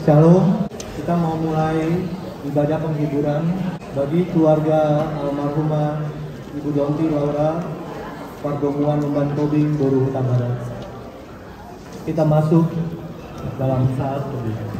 Shalom, kita mau mulai ibadah penghiburan bagi keluarga almarhumah Ibu Donti Laura Pardomuan Lumban Tobing, Boru Huta Barat. Kita masuk dalam saat berdoa.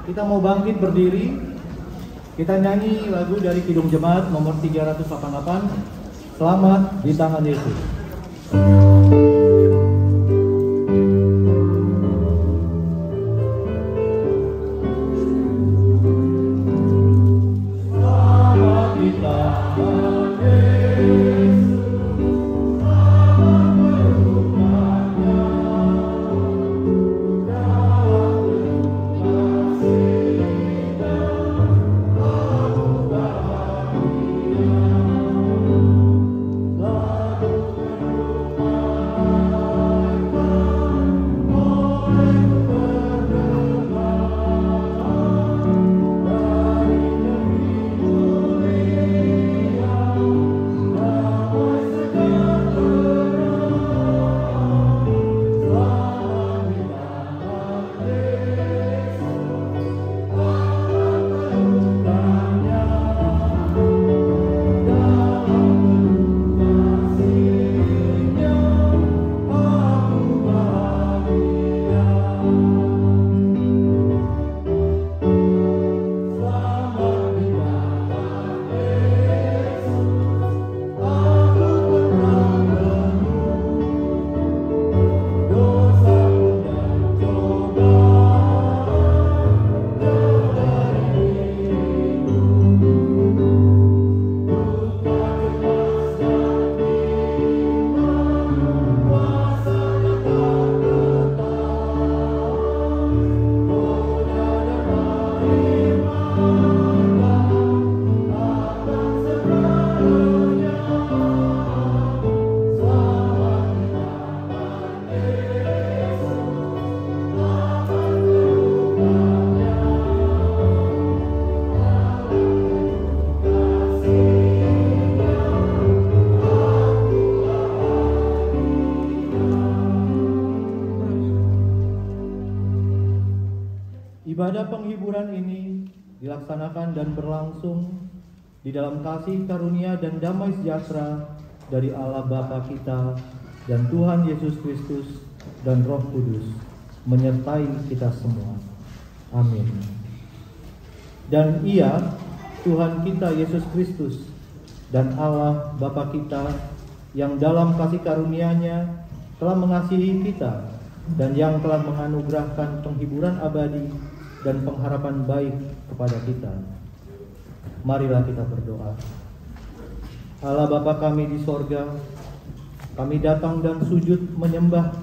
Kita mau bangkit berdiri, kita nyanyi lagu dari Kidung Jemaat nomor 388, Selamat di Tangan Yesus. Ibadah penghiburan ini dilaksanakan dan berlangsung di dalam kasih karunia dan damai sejahtera dari Allah Bapa kita dan Tuhan Yesus Kristus dan Roh Kudus menyertai kita semua. Amin. Dan Ia, Tuhan kita Yesus Kristus dan Allah Bapa kita yang dalam kasih karunia-Nya telah mengasihi kita dan yang telah menganugerahkan penghiburan abadi dan pengharapan baik kepada kita. Marilah kita berdoa. Allah Bapa kami di sorga, kami datang dan sujud menyembah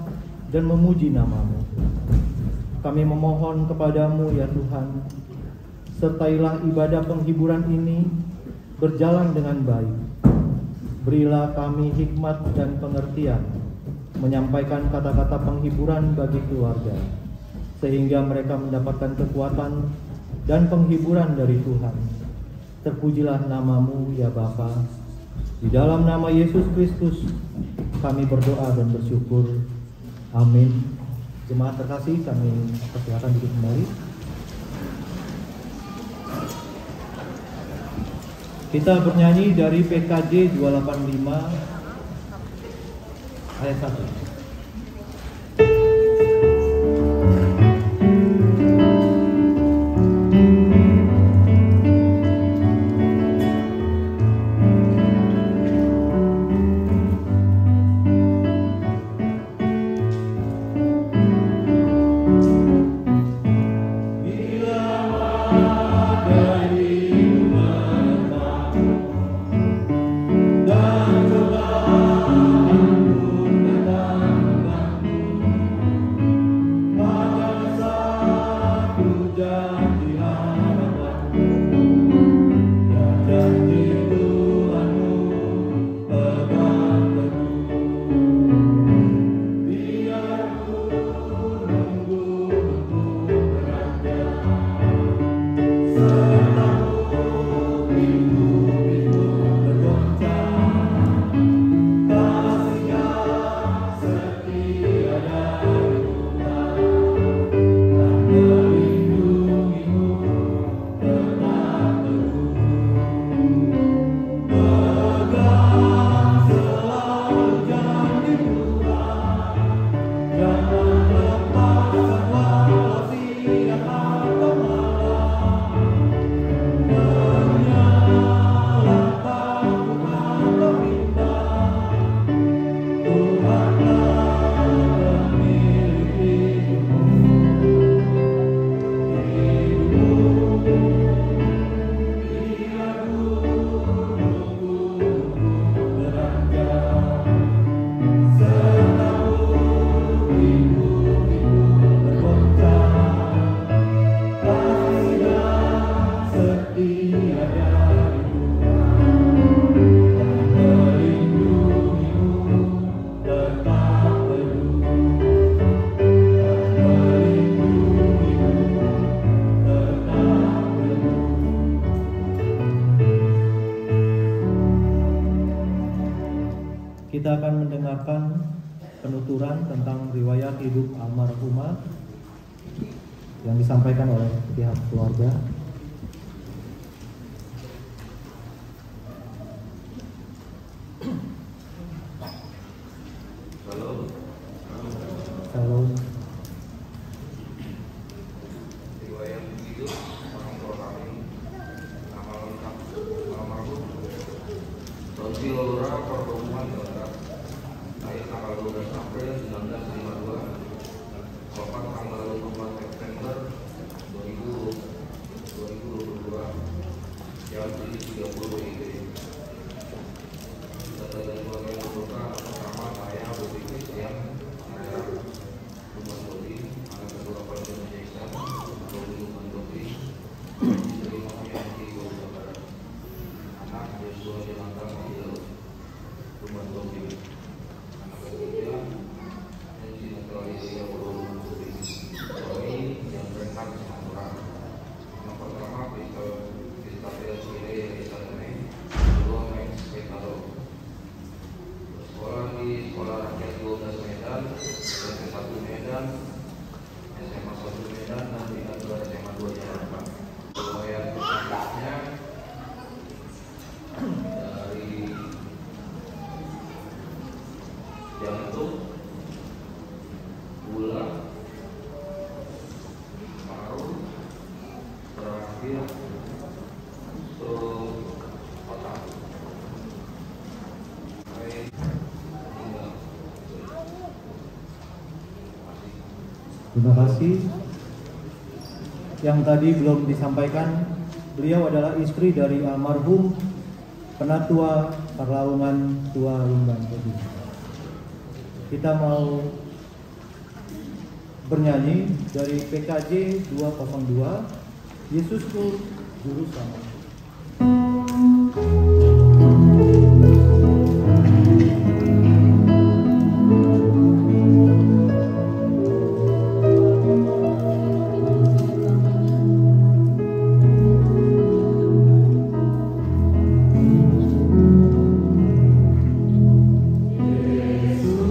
dan memuji nama-Mu. Kami memohon kepadamu ya Tuhan, sertailah ibadah penghiburan ini berjalan dengan baik. Berilah kami hikmat dan pengertian menyampaikan kata-kata penghiburan bagi keluarga, sehingga mereka mendapatkan kekuatan dan penghiburan dari Tuhan. Terpujilah nama-Mu ya Bapa. Di dalam nama Yesus Kristus kami berdoa dan bersyukur. Amin. Jemaat terkasih, kami persilakan duduk kembali. Kita bernyanyi dari PKJ 285 ayat 1. Dan coba kita akan mendengarkan penuturan tentang riwayat hidup almarhumah yang disampaikan oleh pihak keluarga. Salam. Riwayat hidup orang tua kami, nama lengkap almarhum Ronsi Lora Pertemuan Gelora, lahir tanggal 12 April 1952, wafat tanggal 24 September 2022, jam 7.30 WIB. Data dari keluarga yang berduka pertama saya berpikir yang ada rumah Dodi, anak kedua keluarga Indonesia, Dodi rumah Dodi, istri yang di Jawa Barat, anak Joshua Yolanda Mahil, rumah Dodi, anak ketiga Nancy Natalia rumah Dodi, suami yang Renat Sampura, anak pertama Christabel Sire Yerusalem, kedua Max Petaro. Sekolah di Sekolah Rakyat 12 Medan, SMP 1 Medan, SMA 1 Medan, dan tingkat 2 SMA 2 Jakarta. Riwayat penyakitnya dari jantung, gula, paru, terakhir stroke otak. Terima kasih. Yang tadi belum disampaikan, beliau adalah istri dari almarhum Penatua Parlaungan Tua Lumban Dodi. Kita mau bernyanyi dari PKJ 202, Yesusku Juru Selamat. Yesus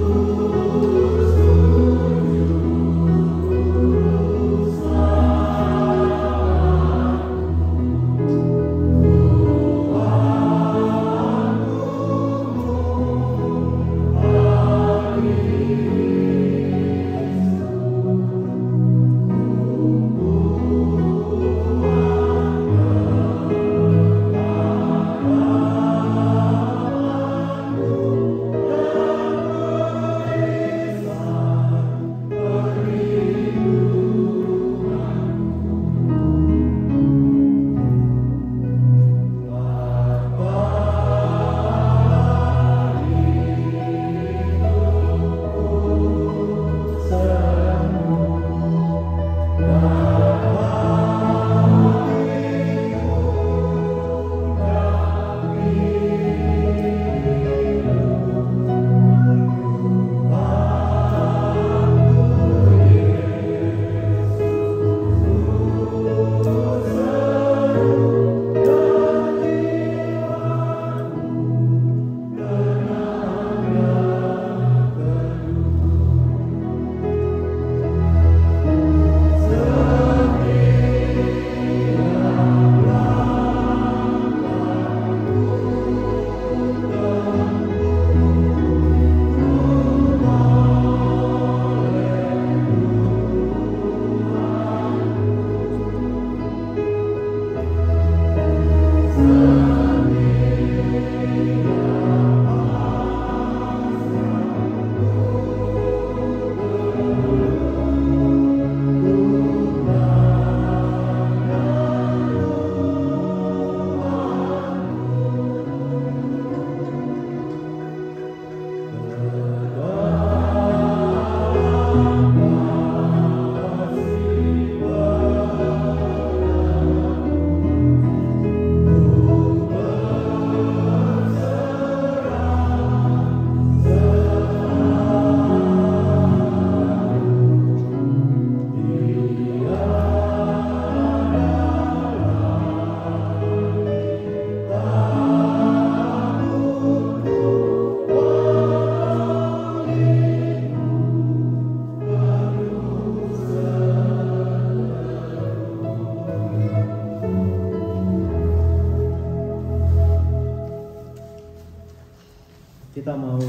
kita mau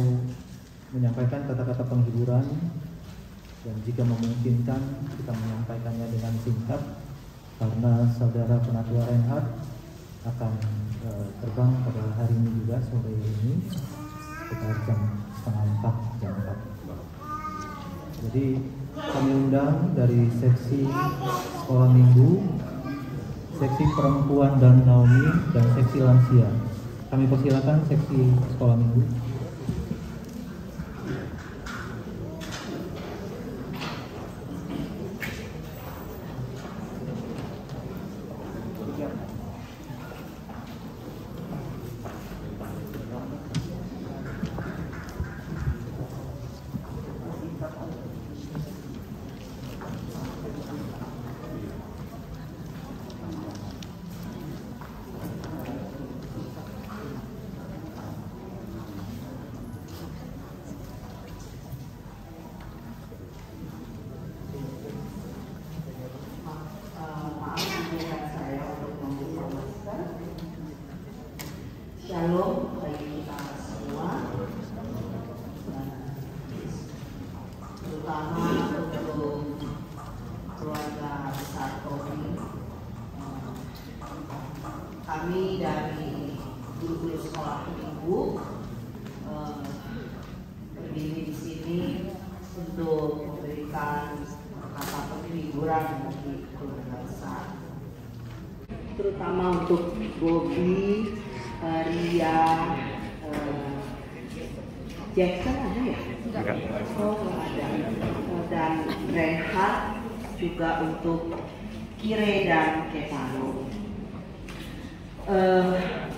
menyampaikan kata-kata penghiburan, dan jika memungkinkan kita menyampaikannya dengan singkat karena saudara Penatua Reinhard akan terbang pada hari ini juga, sore ini sekitar jam 3:30 jam 4. Jadi kami undang dari seksi sekolah minggu, seksi perempuan dan Naomi, dan seksi lansia. Kami persilakan seksi sekolah minggu. Shalom bagi kita semua, terutama untuk keluarga besar Tobi. Kami dari guru-guru sekolah minggu berdiri di sini untuk memberikan kata penghiburan bagi keluarga besar, terutama untuk Bobby, Ria, Jackson ada ya? Enggak. Oh, ada. Dan Reinhard, juga untuk Kire dan Ketano.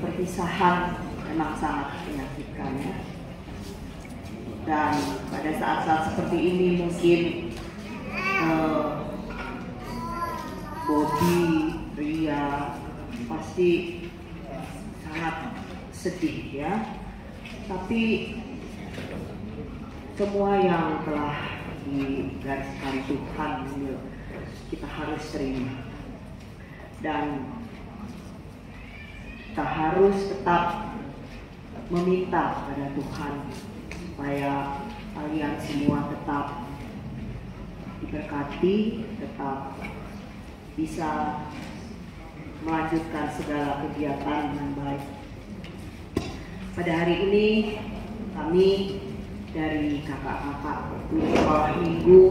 Perpisahan memang sangat menyakitkan ya. Dan pada saat-saat seperti ini mungkin Bobby, Ria pasti sangat sedih ya, tapi semua yang telah digariskan Tuhan kita harus terima, dan kita harus tetap meminta pada Tuhan supaya kalian semua tetap diberkati, tetap bisa melanjutkan segala kegiatan dengan baik. Pada hari ini kami dari kakak-kakak guru sekolah minggu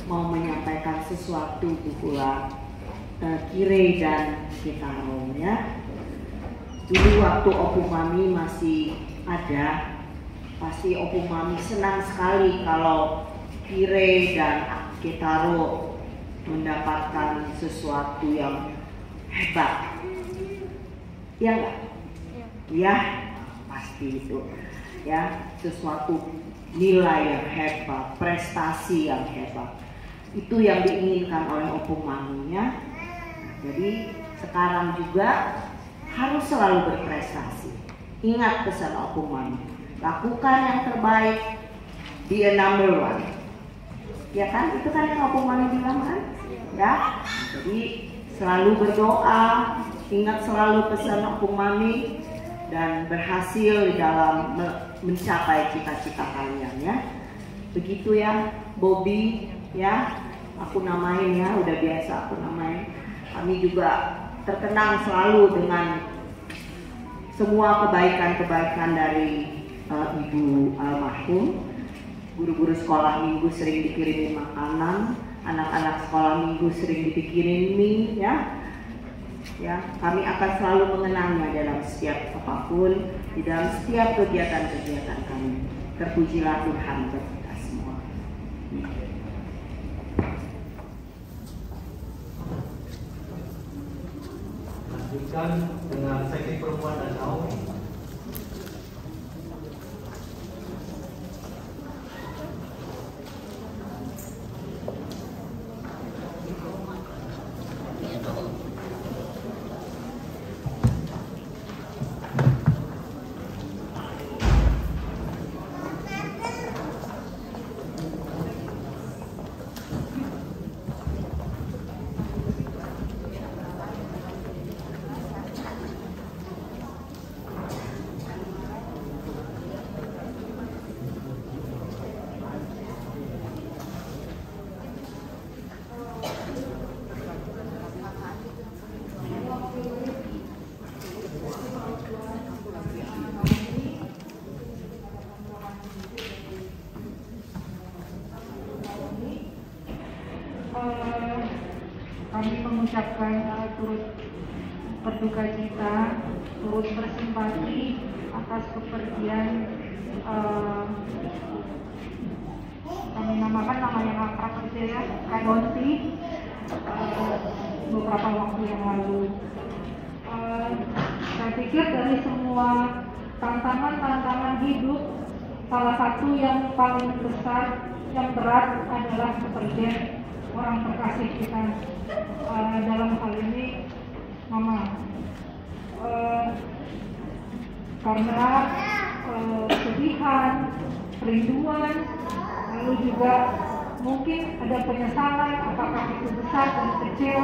mau menyampaikan sesuatu pula Kire dan Ketano ya. Dulu waktu Opu Mami masih ada, pasti Opu Mami senang sekali kalau Kire dan Ketano mendapatkan sesuatu yang hebat, ya nggak? Ya, pasti itu, ya, sesuatu nilai yang hebat, prestasi yang hebat, itu yang diinginkan oleh Opu Maminya. Jadi sekarang juga harus selalu berprestasi. Ingat pesan Opu Mami, lakukan yang terbaik, be a number one. Ya kan, itu kan yang Opu Mami bilang kan, ya. Jadi selalu berdoa, ingat selalu pesan Opu Mami, dan berhasil di dalam mencapai cita-cita kalian ya. Begitu ya Bobby ya, aku namain ya, udah biasa aku namain. Kami juga terkenang selalu dengan semua kebaikan-kebaikan dari Ibu almarhum. Guru-guru sekolah minggu sering dikirimin makanan, anak-anak sekolah minggu sering dipikirin mie ya. Ya, kami akan selalu mengenangnya dalam setiap apapun, di dalam setiap kegiatan-kegiatan kami. Terpujilah Tuhan buat kita semua. Lanjutkan dengan seksi perempuan dan Naomi. mengucapkan turut berduka cita, turut bersimpati atas kepergian kami namakan nama yang akrab saja ya, Kak Donti, beberapa waktu yang lalu. Saya pikir dari semua tantangan hidup, salah satu yang paling besar, yang berat adalah kepergian orang terkasih kita, dalam hal ini Mama. Karena kesedihan, kerinduan, lalu juga mungkin ada penyesalan, apakah itu besar dan kecil.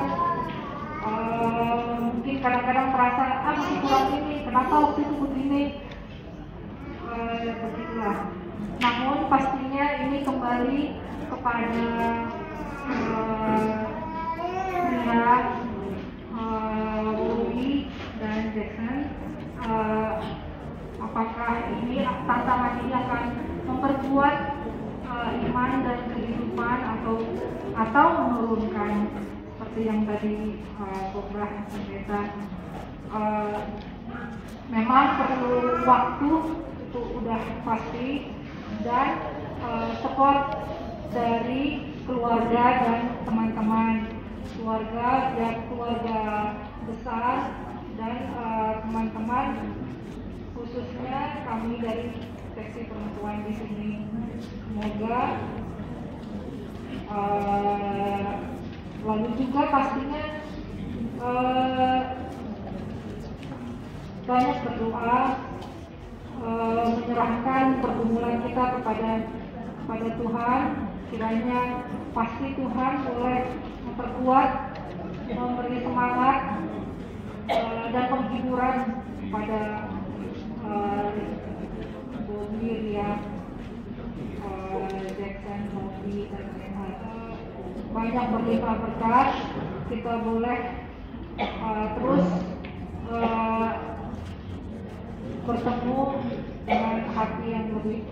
Mungkin kadang-kadang merasa masih kurang ini, kenapa waktu itu begini, begitulah. Namun pastinya ini kembali kepada Louis dan Jackson. Apakah ini tantangan ini akan memperkuat iman dan kehidupan atau menurunkan, seperti yang tadi Kobrah Pendeta, memang perlu waktu, itu udah pasti, dan support dari keluarga dan teman-teman keluarga, ya keluarga besar dan teman-teman, khususnya kami dari seksi perempuan di sini. Semoga lalu juga pastinya banyak berdoa, menyerahkan pergumulan kita kepada Tuhan. Kiranya pasti Tuhan boleh memperkuat, memberi semangat dan penghiburan kepada Bobby, Ria, Jackson, Bobby, dan Renat. Banyak berlimpah berkat, kita boleh terus bertemu dengan hati yang lebih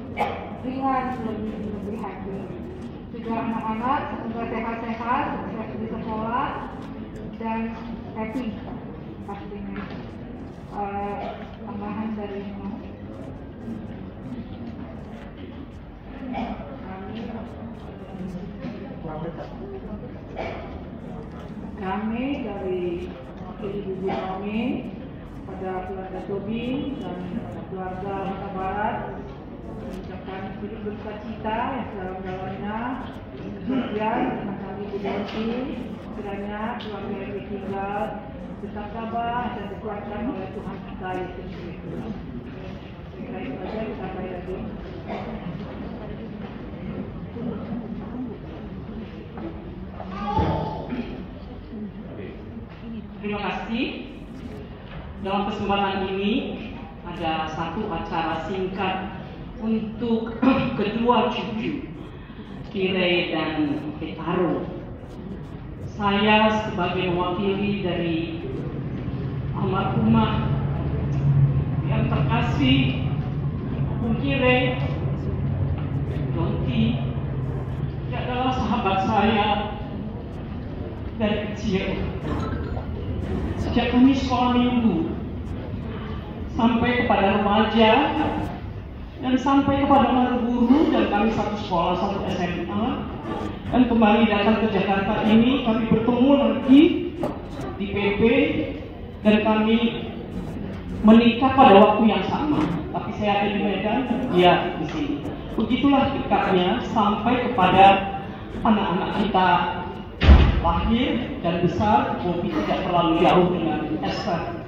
ringan, lebih hati. Juga anak-anak semoga sehat-sehat, sukses di sekolah, dan happy pastinya. Tambahan dari kami dari Ibu Naomi, pada keluarga Tobi dan keluarga Kota Barat, mengucapkan turut berduka cita yang sedalam-dalamnya kemudian dengan kami Ibu Donti. Kiranya keluarga yang ditinggal tetap tabah dan dikuatkan oleh Tuhan kita Yesus Kristus. Kira itu saja, kita bayar dulu. Terima kasih. Dalam kesempatan ini ada satu acara singkat untuk kedua cucu, Kire dan Petaro. Saya sebagai mewakili dari almarhumah yang terkasih Bung Kire Donti, dia adalah sahabat saya dari kecil. Sejak kami sekolah minggu sampai kepada remaja dan sampai kepada guru, dan kami satu sekolah, satu SMA, dan kembali datang ke Jakarta ini kami bertemu lagi di PP, dan kami menikah pada waktu yang sama. Tapi saya ada di Medan, dia di sini. Begitulah dekatnya sampai kepada anak-anak kita lahir dan besar. Bobby tidak terlalu jauh dengan Esther.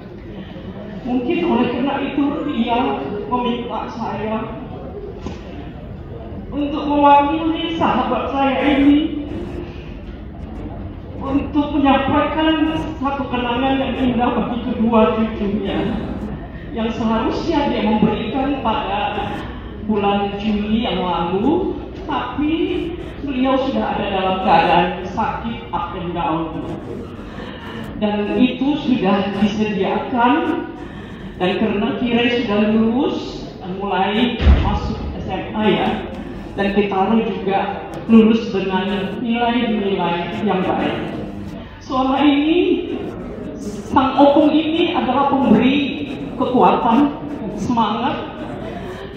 Mungkin oleh karena itu dia meminta saya untuk mewakili sahabat saya ini untuk menyampaikan satu kenangan yang indah bagi kedua cucunya yang seharusnya dia memberikan pada bulan Juli yang lalu, tapi beliau sudah ada dalam keadaan sakit up and down, dan itu sudah disediakan. Dan karena Kira sudah lulus dan mulai masuk SMA ya, dan Petaro juga lulus dengan nilai-nilai yang baik. Selama ini Sang Opung ini adalah pemberi kekuatan, semangat,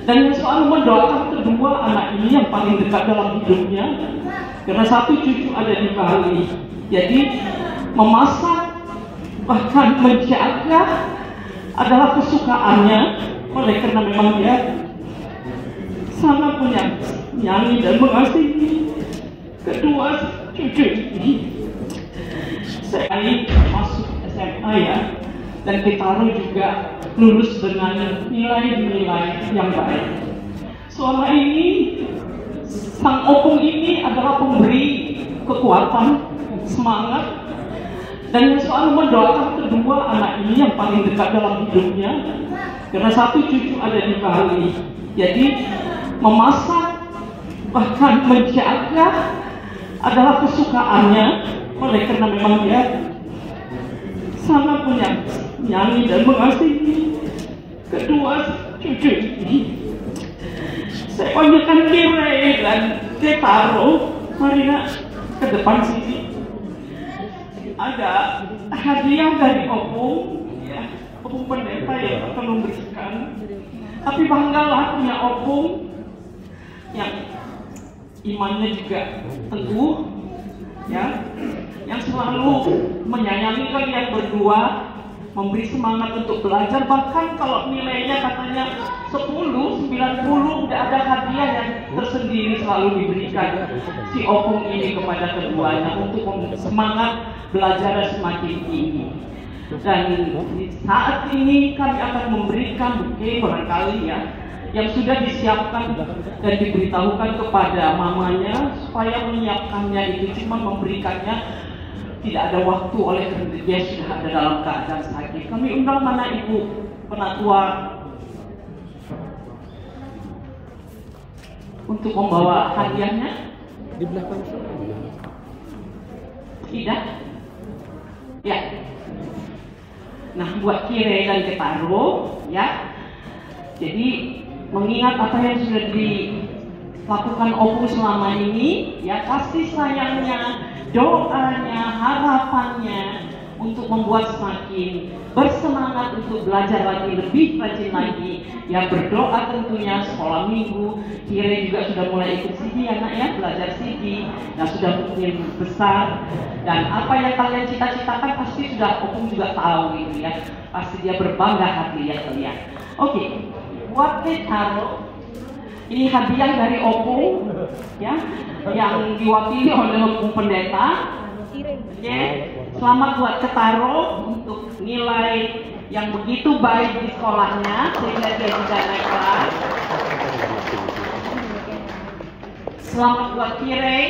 dan yang selalu mendoakan kedua anak ini yang paling dekat dalam hidupnya. Karena satu cucu ada di Bali, jadi memasak bahkan menjaga adalah kesukaannya. Oleh karena memang dia sangat punya nyanyi dan mengasihi kedua cucu ini. Saya masuk SMA ya, dan Kitaro juga lulus dengan nilai-nilai yang baik. Selama ini Sang Opung ini adalah pemberi kekuatan, semangat, dan yang selalu mendoakan kedua anak ini yang paling dekat dalam hidupnya. Karena satu cucu ada di Bali, jadi memasak bahkan menjaga adalah kesukaannya. Oleh karena memang dia sangat punya nyanyi dan mengasihi kedua cucu ini. Saya panggilkan Kire dan Kitaro. Mari nak ke depan sini. Ada hadiah dari Opung, ya, Opung Pendeta yang akan memberikan. Tapi banggalah punya Opung yang imannya juga teguh, ya, yang selalu menyayangi kalian berdua, memberi semangat untuk belajar. Bahkan kalau nilainya katanya 10, 90, udah ada hadiah yang tersendiri selalu diberikan si Opung ini kepada keduanya untuk semangat belajar semakin tinggi. Dan saat ini kami akan memberikan buke barangkali ya, yang sudah disiapkan dan diberitahukan kepada mamanya supaya menyiapkannya itu, cuma memberikannya tidak ada waktu oleh karena dia sudah ada dalam keadaan sakit. Kami undang mana Ibu Penatua untuk membawa hadiahnya? Di belakang sana. Tidak? Ya. Nah, buat Kire dan Kitaro, ya. Jadi mengingat apa yang sudah dilakukan Opung selama ini, ya, kasih sayangnya, doanya, harapannya untuk membuat semakin bersemangat untuk belajar lagi, lebih rajin lagi, ya, berdoa tentunya sekolah minggu. Kire juga sudah mulai ikut CD anak ya, belajar CD, nah sudah mungkin besar, dan apa yang kalian cita-citakan pasti sudah Opung juga tahu gitu ya, pasti dia berbangga hati ya kalian. Oke, buat Kitaro, ini hadiah dari Opung, ya, yang diwakili oleh Opung Pendeta. Oke, selamat buat Kitaro untuk nilai yang begitu baik di sekolahnya sehingga dia juga naik kelas. Selamat buat Kire,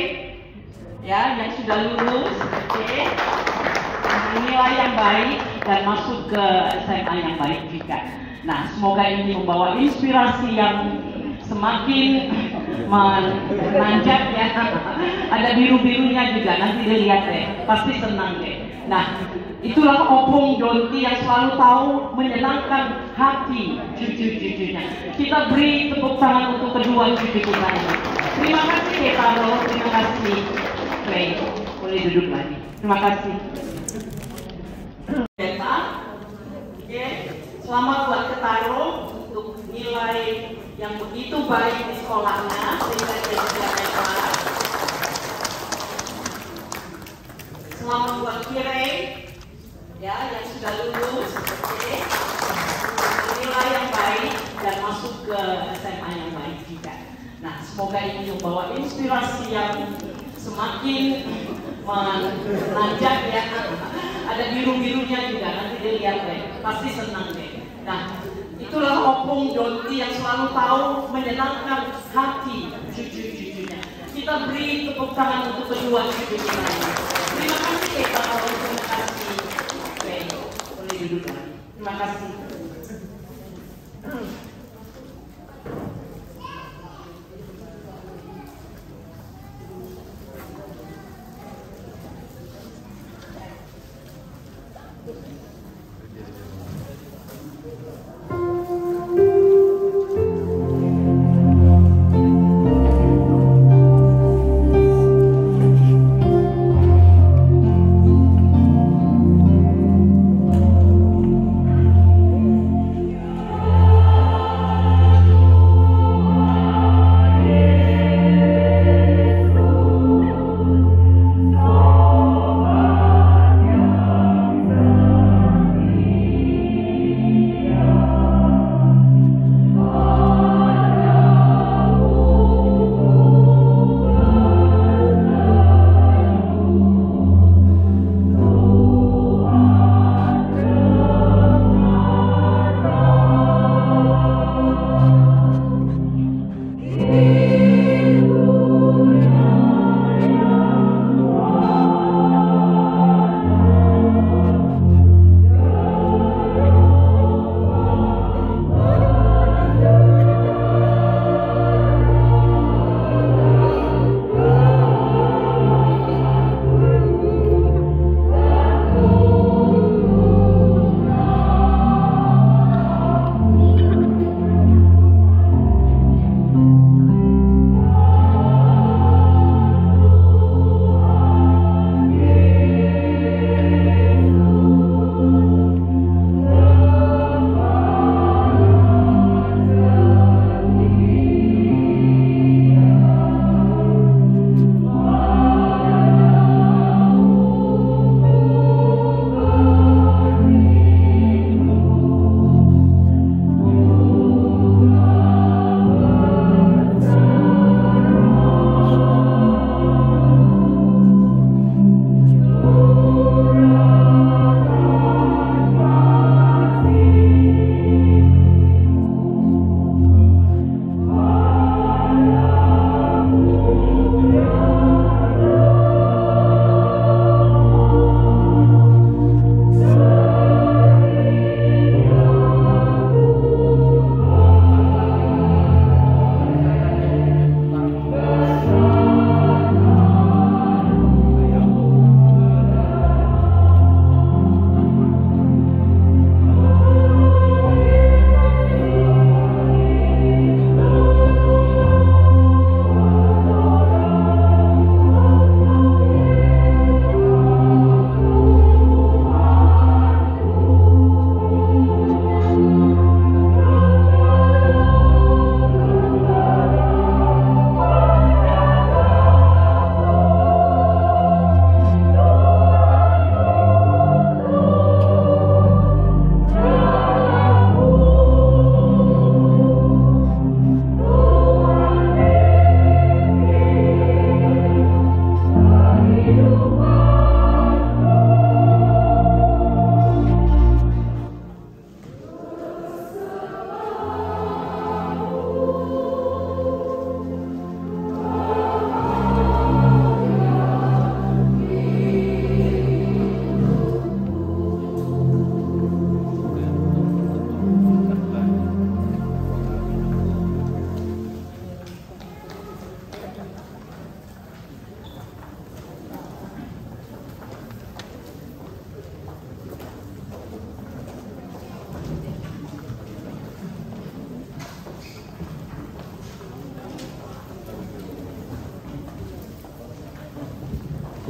ya, yang sudah lulus, oke, nilai yang baik dan masuk ke SMA yang baik juga. Nah, semoga ini membawa inspirasi yang semakin menanjak ya. Ada biru-birunya juga, nanti dilihat deh, pasti senang deh. Nah, itulah Opung Jonti yang selalu tahu menyenangkan hati cucu-cucunya. Kita beri tepuk tangan untuk kedua cucu kita ini. Terima kasih Kitaro, terima kasih. Baik, boleh duduk lagi. Terima kasih. Oke, selamat buat Kitaro untuk nilai yang begitu baik di sekolahnya sehingga dia bisa naik kelas. Selamat buat Kire, ya, yang sudah lulus, oke, nilai yang baik dan masuk ke SMA yang baik juga. Nah, semoga ini membawa inspirasi yang semakin menanjak ya. Ada biru-birunya juga, nanti dilihat deh, pasti senang deh. Nah, itulah Opung Jonti yang selalu tahu menyenangkan hati cucu-cucunya. Kita beri tepuk tangan untuk kedua cucu kita ini. Terima kasih Kitaro, terima kasih. Baik, boleh duduk lagi. Terima kasih.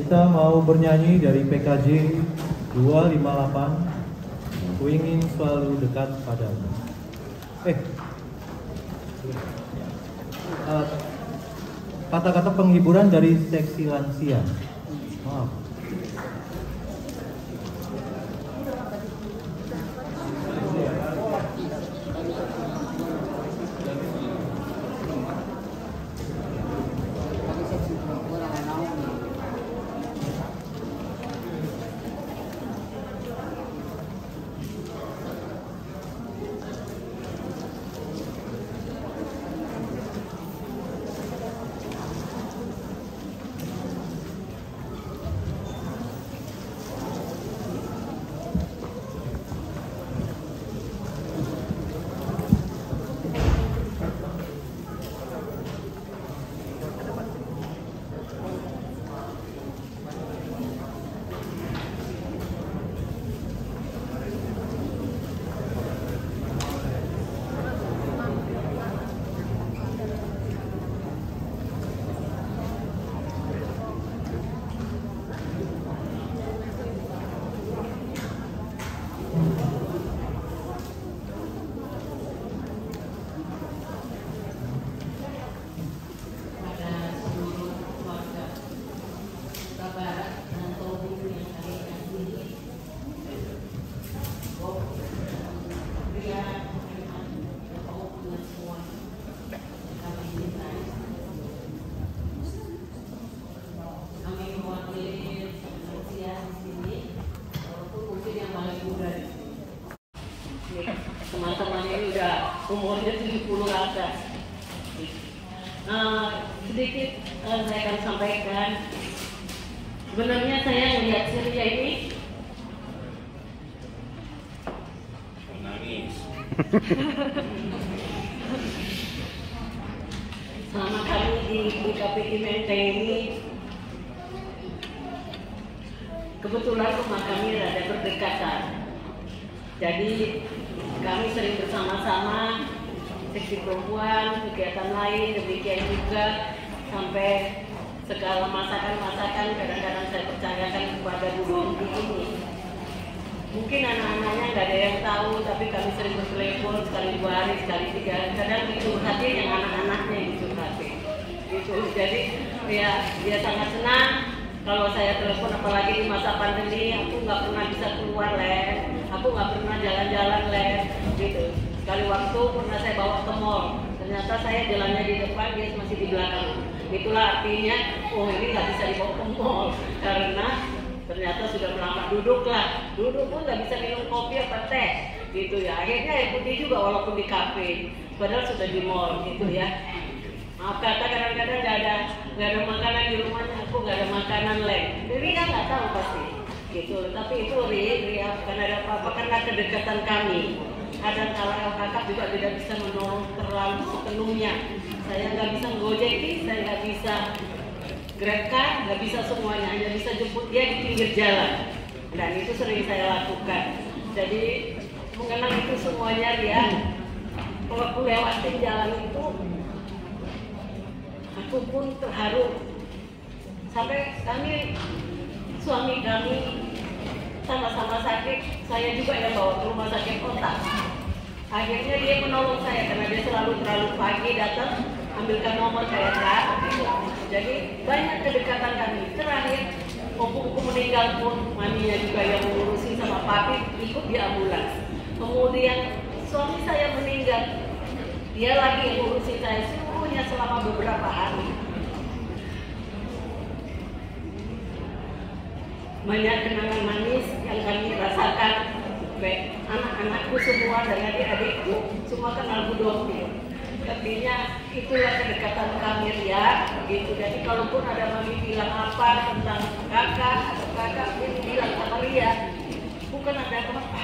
Kita mau bernyanyi dari PKJ 258, Ku ingin selalu dekat padamu. Kata-kata penghiburan dari seksi lansia. Maaf. Teman-teman ini udah umurnya 70 atas. Sedikit saya akan sampaikan. Sebenarnya saya melihat Syria ini menangis. sama kami di KPI Menteng ini, kebetulan rumah kami ada berdekatan. Jadi kami sering bersama-sama, seksi perempuan, kegiatan lain, demikian juga sampai segala masakan-masakan kadang-kadang saya percayakan kepada Bu Bonti ini. Mungkin anak-anaknya nggak ada yang tahu, tapi kami sering bertelepon sekali 2 hari, sekali 3 hari. Kadang dicurhatin yang anak-anaknya yang dicurhatin. Gitu. Jadi dia sangat senang kalau saya telepon, apalagi di masa pandemi. Aku nggak pernah bisa keluar, aku nggak pernah jalan-jalan, gitu. Sekali waktu pernah saya bawa ke mall, ternyata saya jalannya di depan, dia masih di belakang. Itulah artinya, oh ini nggak bisa dibawa ke mall, karena ternyata sudah melamar. Duduk pun nggak bisa minum kopi apa teh, gitu ya. Akhirnya air putih juga walaupun di kafe, padahal sudah di mall, gitu ya. Maaf kata kadang-kadang nggak ada makanan di rumahnya, aku nggak ada makanan jadi kan nggak tahu pasti, gitu. Tapi itu bukan ada apa-apa karena kedekatan kami. Kadang kalau kakak juga tidak bisa menolong terlalu sepenuhnya. Saya nggak bisa ngojeki, saya nggak bisa GrabCar, nggak bisa semuanya, hanya bisa jemput dia di pinggir jalan. Dan itu sering saya lakukan. Jadi mengenang itu semuanya dia. Kalau aku lewatin jalan itu, aku pun terharu. Sampai suami kami sama-sama sakit, saya juga yang bawa ke rumah sakit kota. Akhirnya dia menolong saya karena dia terlalu pagi datang, ambilkan nomor saya Kak. Jadi banyak kedekatan kami. Terakhir, opu meninggal pun maminya juga yang mengurusi sama papi ikut di ambulans. Kemudian suami saya meninggal, dia lagi yang ngurusi saya seluruhnya selama beberapa hari. Banyak kenangan manis yang kami rasakan. Anak-anakku semua dan adik-adikku semua kenal Bu Dompil. Artinya itulah kedekatan kami ya, gitu. Jadi kalaupun ada mami bilang apa tentang kakak atau kakak bilang sama Ria, bukan ada apa-apa.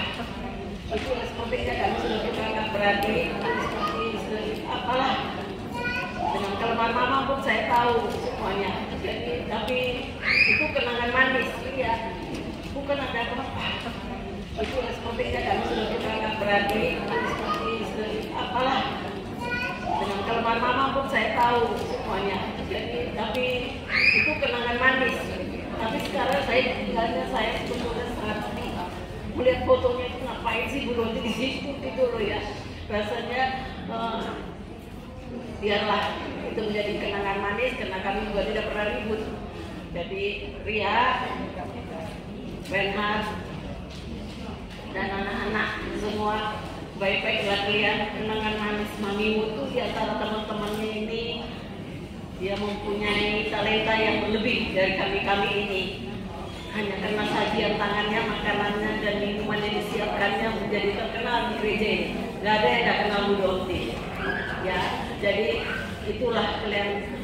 Itu sepertinya kami sudah berkakak beradik, seperti apalah. Dengan kelemahan mama pun saya tahu semuanya. Jadi tapi itu kenangan manis ya, bukan ada apa-apa. Itu sepertinya kami sudah berkakak beradik, seperti apalah. Dengan kelemahan mama pun saya tahu semuanya. Jadi tapi itu kenangan manis. Tapi sekarang saya sebetulnya sangat sedih melihat fotonya itu. Ngapain sih Bu Roti di situ gitu loh ya. Rasanya biarlah itu menjadi kenangan manis karena kami juga tidak pernah ribut. Jadi Ria, Reinhard, dan anak-anak semua baik-baiklah kalian. Kenangan manis Mamimu itu di antara teman-temannya ini, dia mempunyai talenta yang lebih dari kami ini. Hanya karena sajian tangannya, makanannya, dan minuman yang disiapkannya menjadi terkenal di gereja ini. Gak ada yang gak kenal Bu Doti. Ya, jadi itulah kalian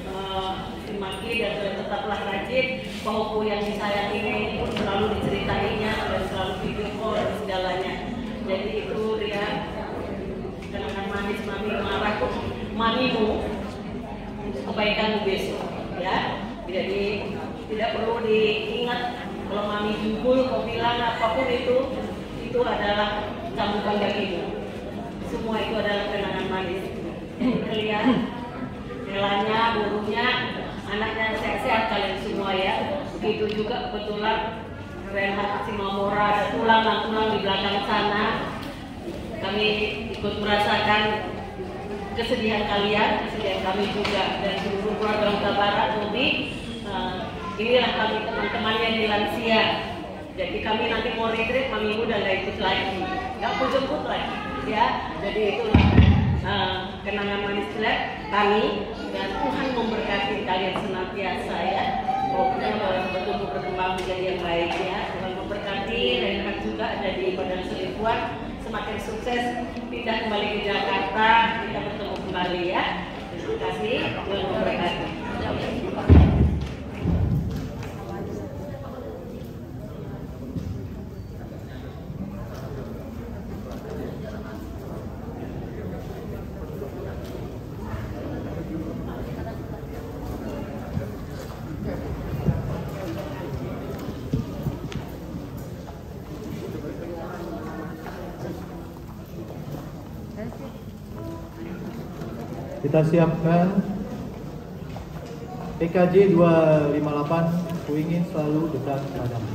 dimaki dan kalian tetaplah rajin. Pauku yang disayangi ini pun selalu diceritainya dan selalu video call dan segalanya. Jadi itu Ria, kenangan manis Mamimu untuk kebaikanmu besok, ya. Jadi tidak perlu diingat kalau Mami jubul, kau bilang apapun itu adalah cambukan bagimu. Semua itu adalah kenangan manis. Kalian, relanya, burunya, anaknya sehat-sehat kalian semua ya. Begitu juga kebetulan Reinhard Simamora ada tulang di belakang sana. Kami ikut merasakan kesedihan kalian, kesedihan kami juga, dan seluruh keluarga Huta Barat. Inilah kami teman-temannya di lansia. Jadi kami nanti mau retreat, Mami udah nggak ikut lagi, nggak aku jemput lagi, ya. Jadi itulah kenangan manis kami, dan Tuhan memberkati kalian senantiasa ya. Pokoknya bertumbuh berkembang menjadi yang baik ya. Tuhan memberkati, Reinhard juga ada di Badan Selingkuhan, semakin sukses, pindah kembali ke Jakarta, kita bertemu kembali ya. Terima kasih, Tuhan memberkati. Kita siapkan PKJ 258, ku ingin selalu dekat padamu.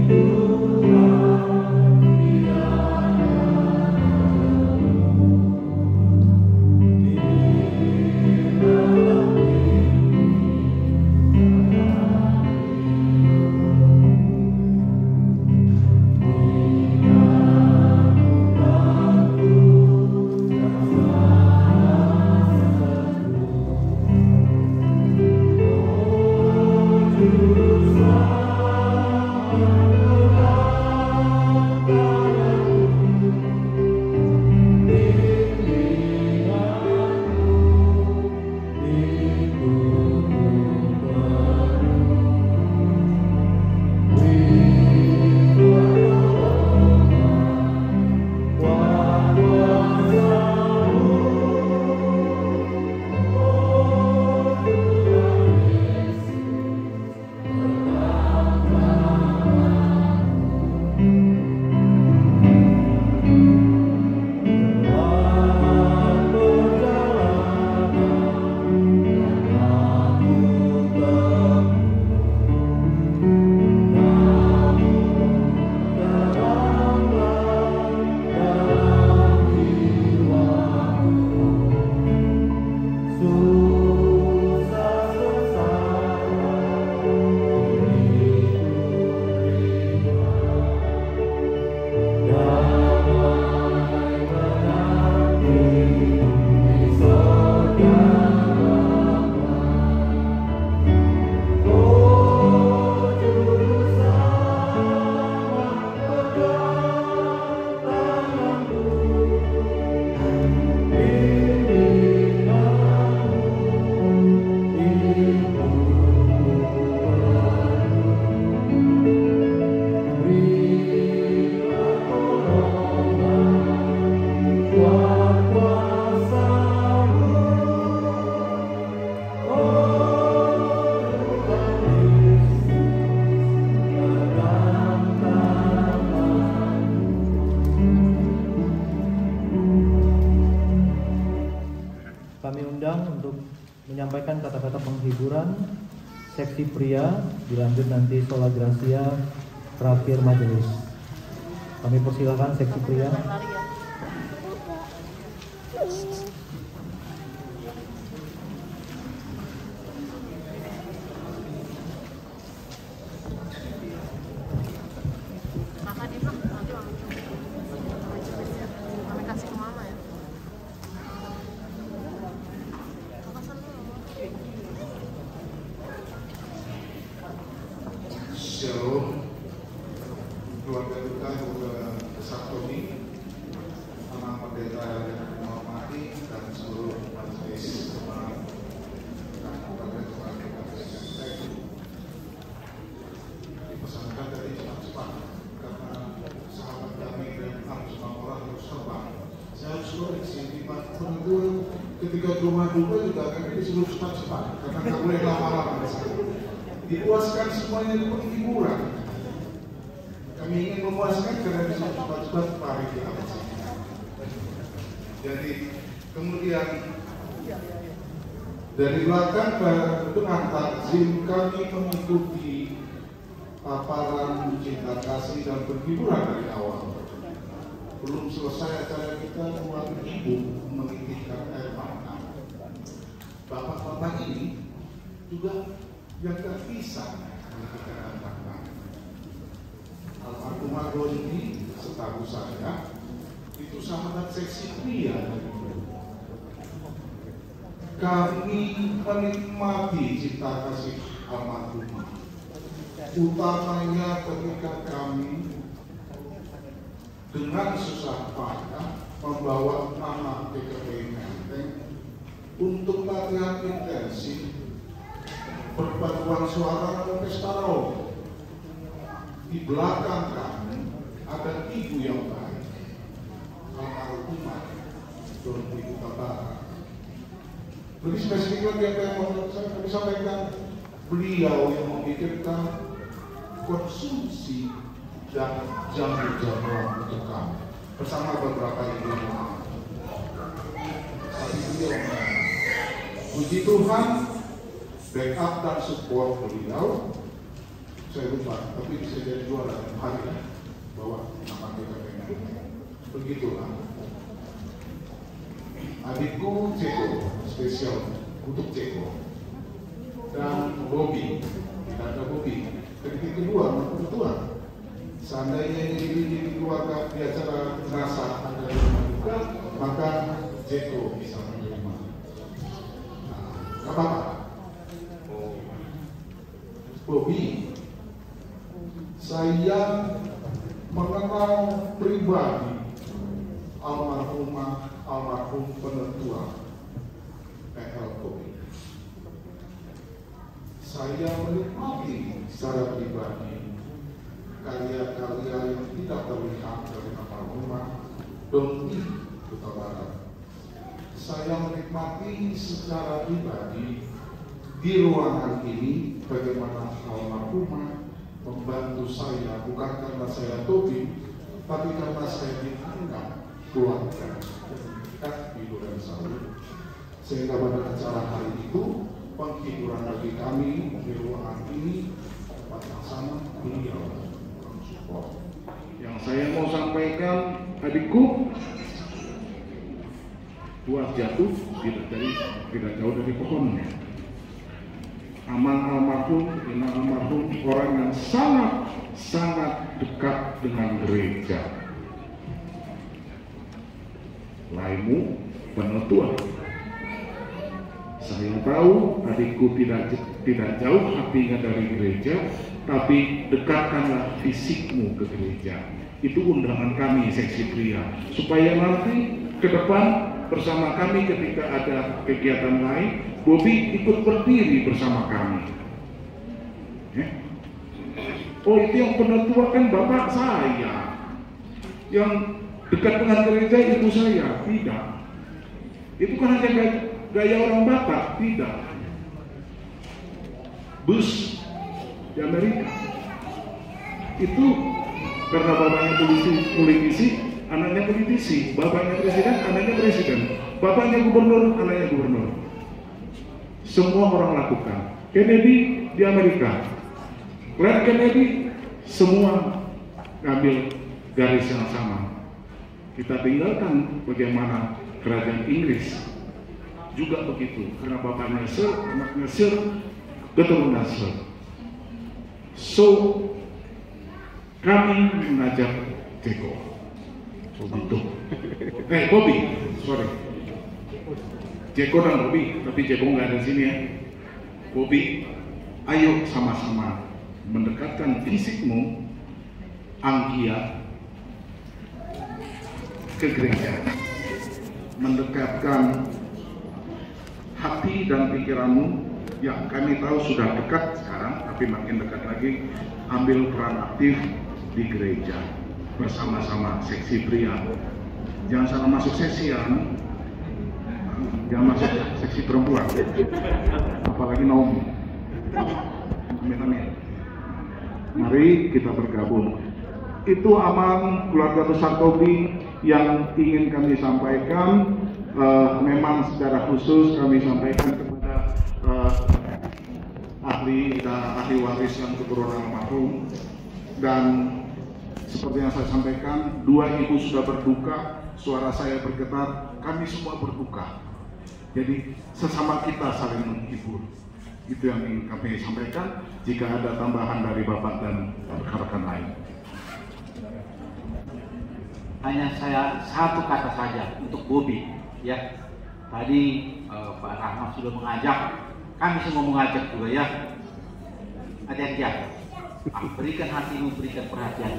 You kami undang untuk menyampaikan kata-kata penghiburan seksi pria, dilanjut nanti sholat gracia terakhir majelis. Kami persilakan seksi pria. Shalom, keluarga kita besar Tony, anak pendeta yang menghormati dan seluruh majelis jemaat dan keluarga jemaat kita Kristen. Dipesankan dari cepat-cepat karena sahabat kami dan harus orang harus terbang. Saya harus koreksi di penentuan ketika rumah duka juga kami disuruh cepat-cepat karena nggak boleh lama-lama. Dipuaskan semuanya dengan hiburan. Kami ingin memuaskan karena bisa cepat-cepat mari kita bersama. Jadi kemudian dari belakang dengan takzim kami mengikuti paparan cinta kasih dan berhiburan dari awal. Belum selesai acara kita mulai ibu menitikkan air mata. Bapak-bapak ini juga yang terpisah ketika anak-anak. Almarhumah Doni setahu saya itu sahabat seksi pria. Kami menikmati cinta kasih almarhumah, utamanya ketika kami dengan susah payah membawa nama PKP Menteng untuk latihan intensif perpaduan suara dan pesta roh. Di belakang kami ada ibu yang baik, almarhumah Doni Barat. Lebih spesifik lagi apa yang mau saya sampaikan, beliau yang memikirkan konsumsi dan jamu-jamuan untuk kami bersama beberapa ibu yang lain. Tapi beliau, puji Tuhan, backup dan support beliau, saya lupa, tapi bisa jadi juara hari bahwa nama kita pengen. Begitulah. Adikku Ceko, spesial untuk Ceko, dan Bobby, tidak ada Bobby. Ketika kedua, kebetulan, seandainya ini keluarga di acara jenazah ada yang membuka, maka Ceko bisa menerima. Nah, apa-apa. Bobby, saya mengenal pribadi almarhum penetua PL Bobby. Saya menikmati secara pribadi karya-karya yang tidak terlihat dari almarhumah Doni Barat. Saya menikmati secara pribadi di ruangan ini bagaimana almarhumah membantu saya, bukan karena saya Tobi, tapi karena saya dianggap keluarga dekat di Durensawit. Sehingga pada acara hari itu penghiburan bagi kami di ruangan ini tempat yang sama beliau support. Yang saya mau sampaikan, adikku buat jatuh tidak jauh dari pohonnya. Aman almarhum orang yang sangat dekat dengan gereja. Laimu penetua. Saya tahu adikku tidak jauh hatinya dari gereja, tapi dekatkanlah fisikmu ke gereja. Itu undangan kami seksi pria, supaya nanti ke depan bersama kami ketika ada kegiatan lain, Bobby ikut berdiri bersama kami. Oh, itu yang penetua kan bapak saya, yang dekat dengan gereja ibu saya. Tidak, itu kan hanya gaya orang Batak. Tidak, bus di Amerika itu karena bapaknya politisi, anaknya politisi, bapaknya presiden, anaknya presiden, bapaknya gubernur, anaknya gubernur. Semua orang lakukan. Kennedy di Amerika, Claire Kennedy, semua ngambil garis yang sama. Kita tinggalkan bagaimana kerajaan Inggris juga begitu, karena bapaknya Sir, anaknya Sir, keturunan Sir. So kami mengajak Jeko, Bobby, sorry, Jeko dan Bobby, tapi Jeko nggak ada di sini ya. Bobby, ayo sama-sama mendekatkan fisikmu, Anggia, ke gereja, mendekatkan hati dan pikiranmu yang kami tahu sudah dekat sekarang, tapi makin dekat lagi, ambil peran aktif di gereja bersama-sama seksi pria. Jangan salah masuk seksi ya, jangan masuk seksi perempuan, apalagi Naomi. Amin amin. Mari kita bergabung. Itu amal keluarga besar Tobi yang ingin kami sampaikan. Memang secara khusus kami sampaikan kepada ahli waris yang keturunan almarhum, dan seperti yang saya sampaikan, dua ibu sudah berduka, suara saya bergetar, kami semua berduka. Jadi sesama kita saling menghibur. Itu yang ingin kami sampaikan. Jika ada tambahan dari Bapak dan rekan-rekan lain. Hanya saya satu kata saja untuk Bobby, ya. Tadi Pak Rahmat sudah mengajak, kami semua mengajak juga ya. Ajak-ajak, berikan hatimu, berikan perhatian.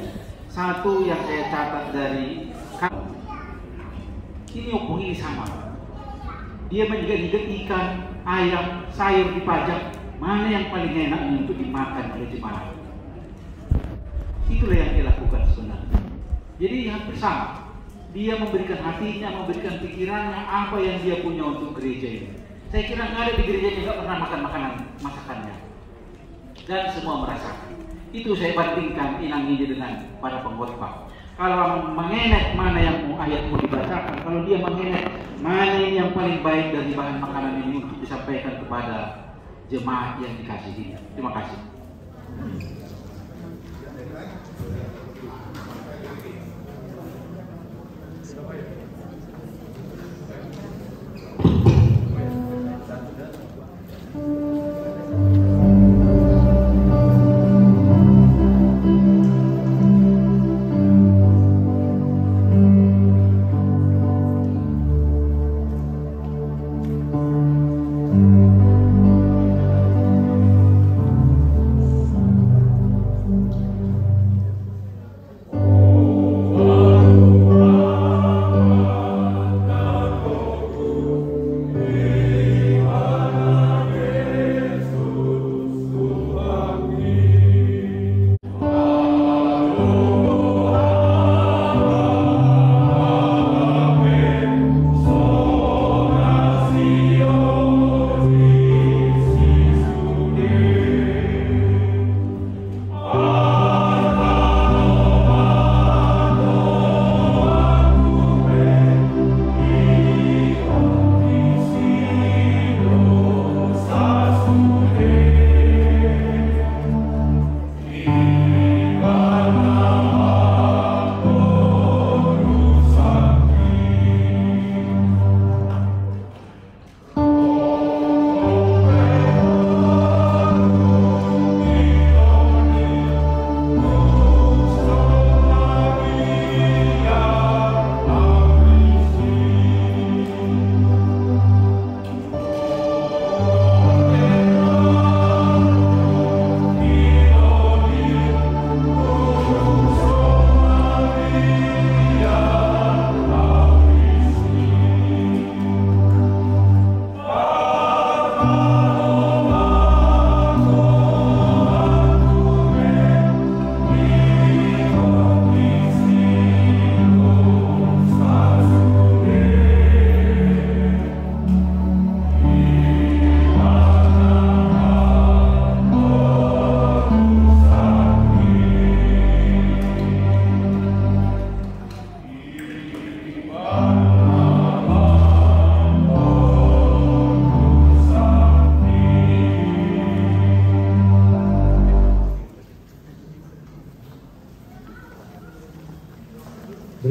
Satu yang saya catat dari ini opung ini sama. Dia menjaga ikan, ayam, sayur dipajak, mana yang paling enak untuk dimakan oleh jemaat. Itulah yang dia lakukan sebenarnya. Jadi hampir sama. Dia memberikan hatinya, memberikan pikirannya, apa yang dia punya untuk gereja ini. Saya kira nggak ada di gereja yang nggak pernah makan makanan masakannya. Dan semua merasakan. Itu saya bandingkan inang ini dengan para pengkhotbah. Kalau mengenek mana yang ayat mau dibacakan, kalau dia mengenek mana yang paling baik dari bahan makanan ini untuk disampaikan kepada jemaat yang dikasihi. Terima kasih.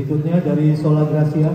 Berikutnya dari Sola Gracia.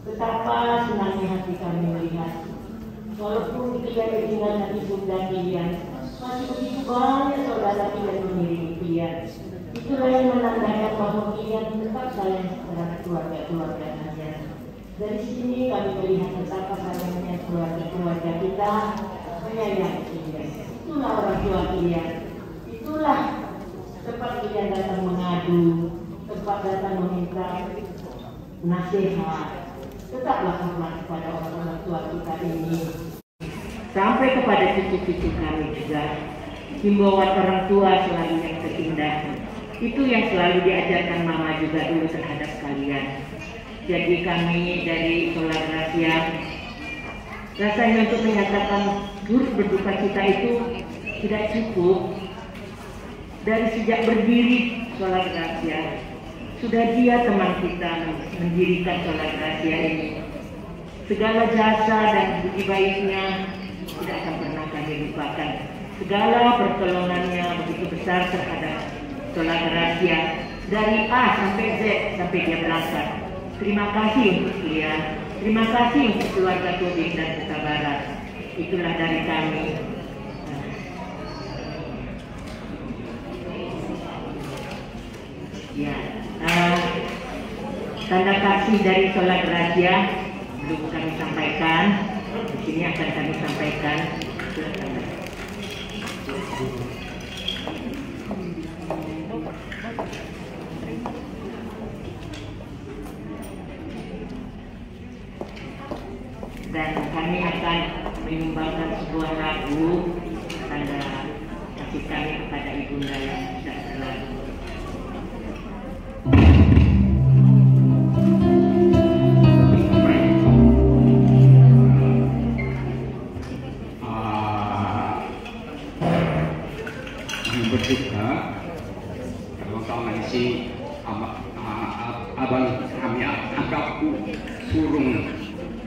Betapa senangnya hati kami melihat, walaupun kita ketinggalan ibu dan kalian, masih begitu banyak saudara kalian mengiringi kalian. Itulah yang menandakan bahwa kalian tetap sayang terhadap keluarga-keluarga kalian. Dari sini kami melihat betapa sayangnya keluarga-keluarga kita menyayangi kalian. Itulah orang tua kalian. Itulah tempat kalian datang mengadu, tempat datang meminta nasihat. Tetaplah hormat kepada orang tua kita ini. Sampai kepada cucu-cucu kami juga. Himbauan orang tua selalu yang terindah. Itu yang selalu diajarkan mama juga dulu terhadap kalian. Jadi kami dari Sola Gracia rasanya untuk menyatakan turut berduka cita itu tidak cukup. Dari sejak berdiri Sola Gracia, sudah dia teman kita mendirikan Sola Gracia ini. Segala jasa dan budi baiknya tidak akan pernah kami lupakan. Segala pertolongannya begitu besar terhadap Sola Gracia dari A sampai Z sampai dia berangkat. Terima kasih untuk kalian. Terima kasih untuk keluarga Tobing dan Huta Barat. Itulah dari kami. Ya. Tanda kasih dari Sola Gracia belum kami sampaikan. Di sini akan kami sampaikan. Dan kami akan menyumbangkan sebuah lagu tanda kasih kami kepada Ibunda yang sudah berlalu. Berduka kalau kami si abang kami agakku surung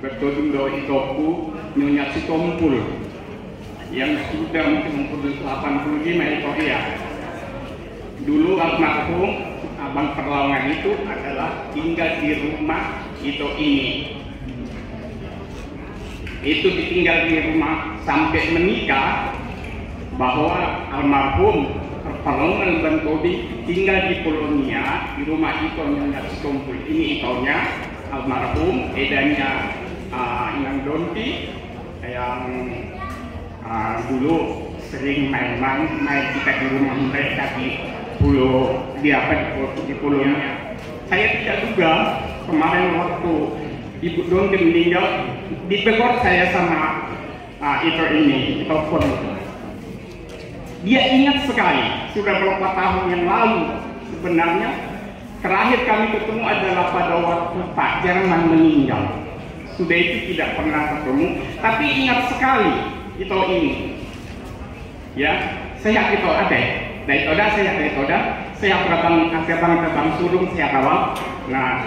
bertodung do itoku Nyonya Sitompul yang sudah mungkin 85 itu ya. Dulu almarhum abang Perlawangan itu adalah tinggal di rumah itu ini. Itu ditinggal di rumah sampai menikah, bahwa almarhum Perlawangan dan Tobi tinggal di Polonia di rumah itu Nyonya Sitompul ini itonya almarhum edanya Inang Donti yang dulu sering main kita di rumah mereka di Polonia. Saya tidak duga kemarin waktu Ibu Donti meninggal ditegur saya sama itu telepon. Dia ingat sekali, sudah beberapa tahun yang lalu sebenarnya terakhir kami ketemu adalah pada waktu Pak Jerman meninggal. Sudah itu tidak pernah ketemu, tapi ingat sekali itu ini. Ya, saya itu ada. Dari toda saya terbang surung saya kawal. Nah.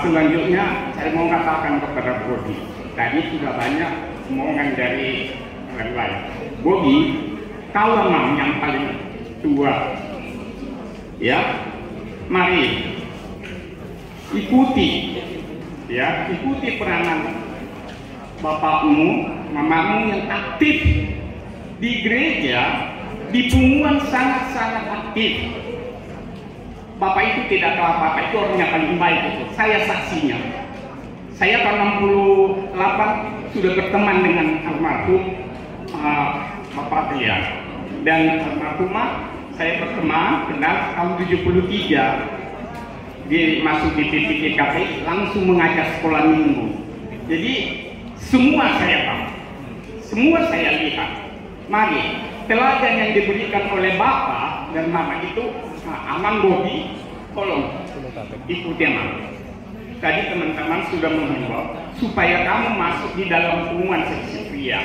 Selanjutnya saya mau katakan kepada Bobi, tadi sudah banyak omongan dari orang lain. Bobi, kau memang yang paling tua, ya, mari ikuti, ya, ikuti peranan bapakmu, mamamu yang aktif di gereja, di pengumuman sangat-sangat aktif. Bapak itu tidak tahu apa-apa, itu orang yang paling baik itu. Saya saksinya. Saya tahun 68 sudah berteman dengan almarhum Bapak Trian. Dan almarhumah saya berteman kenal tahun 73. Dia masuk di PPKP langsung mengajar sekolah minggu. Jadi semua saya tahu, semua saya lihat. Mari teladan yang diberikan oleh Bapak dan Mama itu aman. Bobi, tolong ikuti aman. Tadi teman-teman sudah menghimbau supaya kamu masuk di dalam hubungan seksi pria.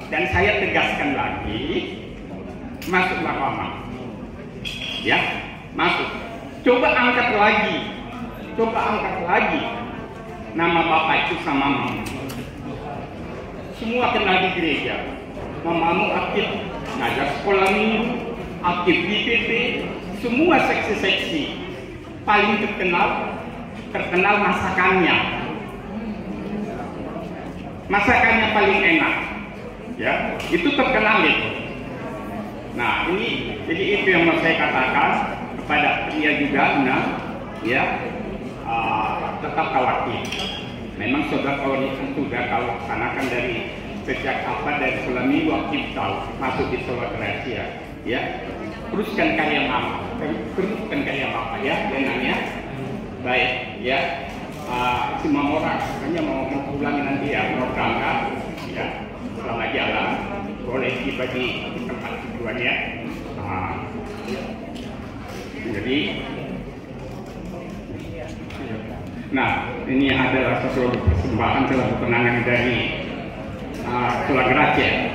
Dan saya tegaskan lagi, masuklah Mama. Ya, masuk. Coba angkat lagi nama Bapak itu sama Mama. Semua kenal di gereja. Mamamu aktif ngajar sekolah minggu, aktif di PP, semua seksi-seksi. Paling terkenal masakannya paling enak, ya, itu terkenal itu. Nah, ini jadi itu yang mau saya katakan kepada dia juga, ya, tetap khawatir. Memang sudah tahu laksanakan dari sejak dari sekolah minggu aktif tahu masuk di sekolah rahasia, ya. Teruskan karya Bapak, ya, dengannya baik, ya. Semua orang hanya mau pulang nanti, ya, mau berangkat, ya, selamat jalan, boleh tiba di tempat tujuannya. Jadi, nah, ini adalah sesuatu persembahan dalam ketenangan dari Tulang Raja.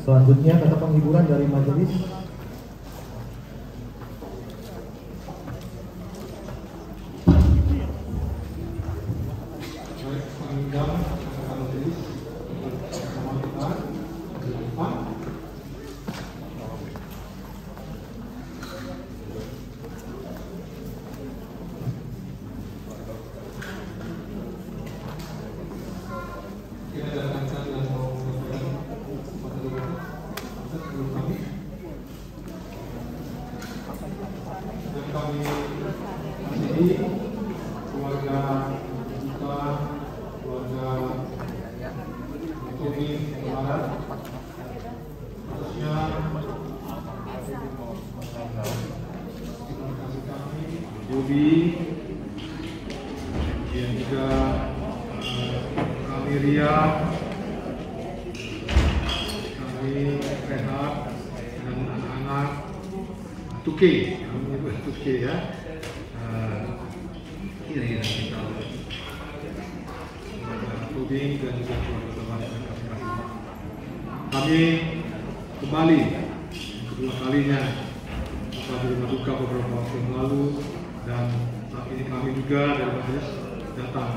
Selanjutnya kata penghiburan dari majelis. Tuke ya, kira-kira kita Tobing dan juga teman-teman yang kami kasih. Kami kembali kedua kalinya setelah menerima duka beberapa waktu yang lalu, dan saat ini kami juga dari majelis datang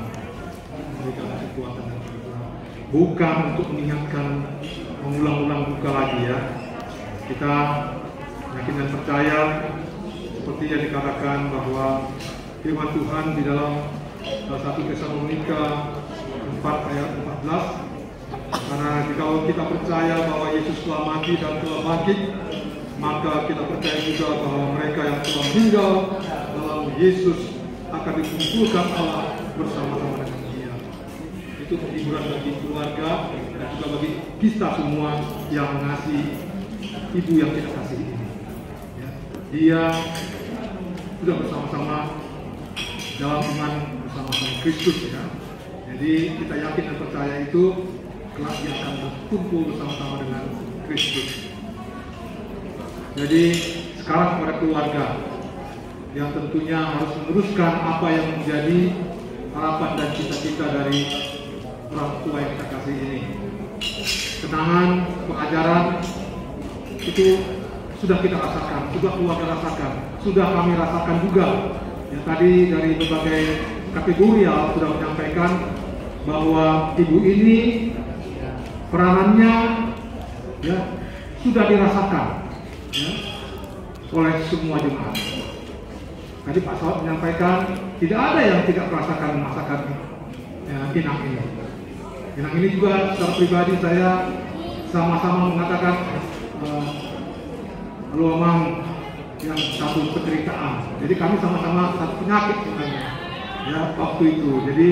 memberikan kekuatan dan kekuatan, bukan untuk mengingatkan mengulang-ulang duka lagi ya. Kita yakin dan percaya seperti yang dikatakan bahwa firman Tuhan di dalam 1 Tesalonika 4 ayat 14, karena kalau kita percaya bahwa Yesus telah mati dan telah bangkit, maka kita percaya juga bahwa mereka yang telah meninggal dalam Yesus akan dikumpulkan Allah bersama-sama dengan Dia. Itu penghiburan bagi keluarga dan juga bagi kita semua yang mengasihi ibu yang kita kasihi ini. Dia sudah bersama-sama dalam iman bersama-sama Kristus ya. Jadi kita yakin dan percaya itu kelak dia akan berkumpul bersama-sama dengan Kristus. Jadi sekarang kepada keluarga yang tentunya harus meneruskan apa yang menjadi harapan dan cita-cita dari orang tua yang kita kasih ini. Kenangan, pengajaran itu sudah kita rasakan, sudah keluarga rasakan, sudah kami rasakan juga. Yang tadi dari berbagai kategorial sudah menyampaikan bahwa ibu ini peranannya ya sudah dirasakan ya, oleh semua jemaat. Tadi Pak Saud menyampaikan tidak ada yang tidak merasakan masakan Inang ini. Inang ini juga secara pribadi saya sama-sama mengatakan lu memang yang satu penderitaan. Jadi kami sama-sama satu penyakit sebenarnya ya waktu itu. Jadi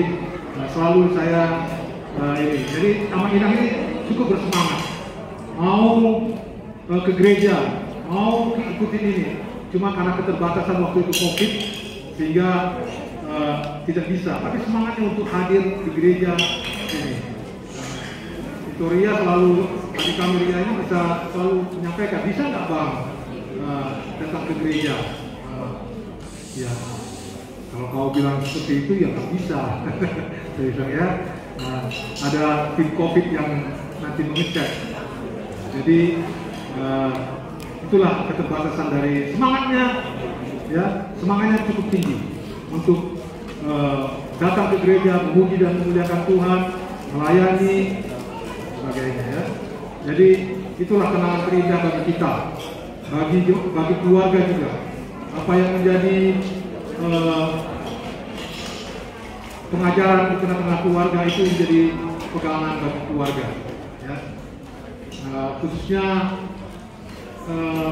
selalu saya ini. Jadi sama Inang ini cukup bersemangat, mau ke gereja, mau ikutin ini. Cuma karena keterbatasan waktu itu COVID sehingga tidak bisa. Tapi semangatnya untuk hadir di gereja ini. Victoria selalu, adik kami Ria ini bisa selalu menyampaikan, bisa nggak Bang datang ke gereja? Ya, kalau kau bilang seperti itu ya nggak bisa. Saya bilang ya, ada tim COVID yang nanti mengecek. Jadi itulah keterbatasan dari semangatnya, ya semangatnya cukup tinggi untuk datang ke gereja, memuji dan memuliakan Tuhan, melayani sebagainya ya. Jadi itulah kenangan terindah bagi kita, bagi keluarga juga. Apa yang menjadi pengajaran di tengah-tengah keluarga itu menjadi pegangan bagi keluarga ya. Khususnya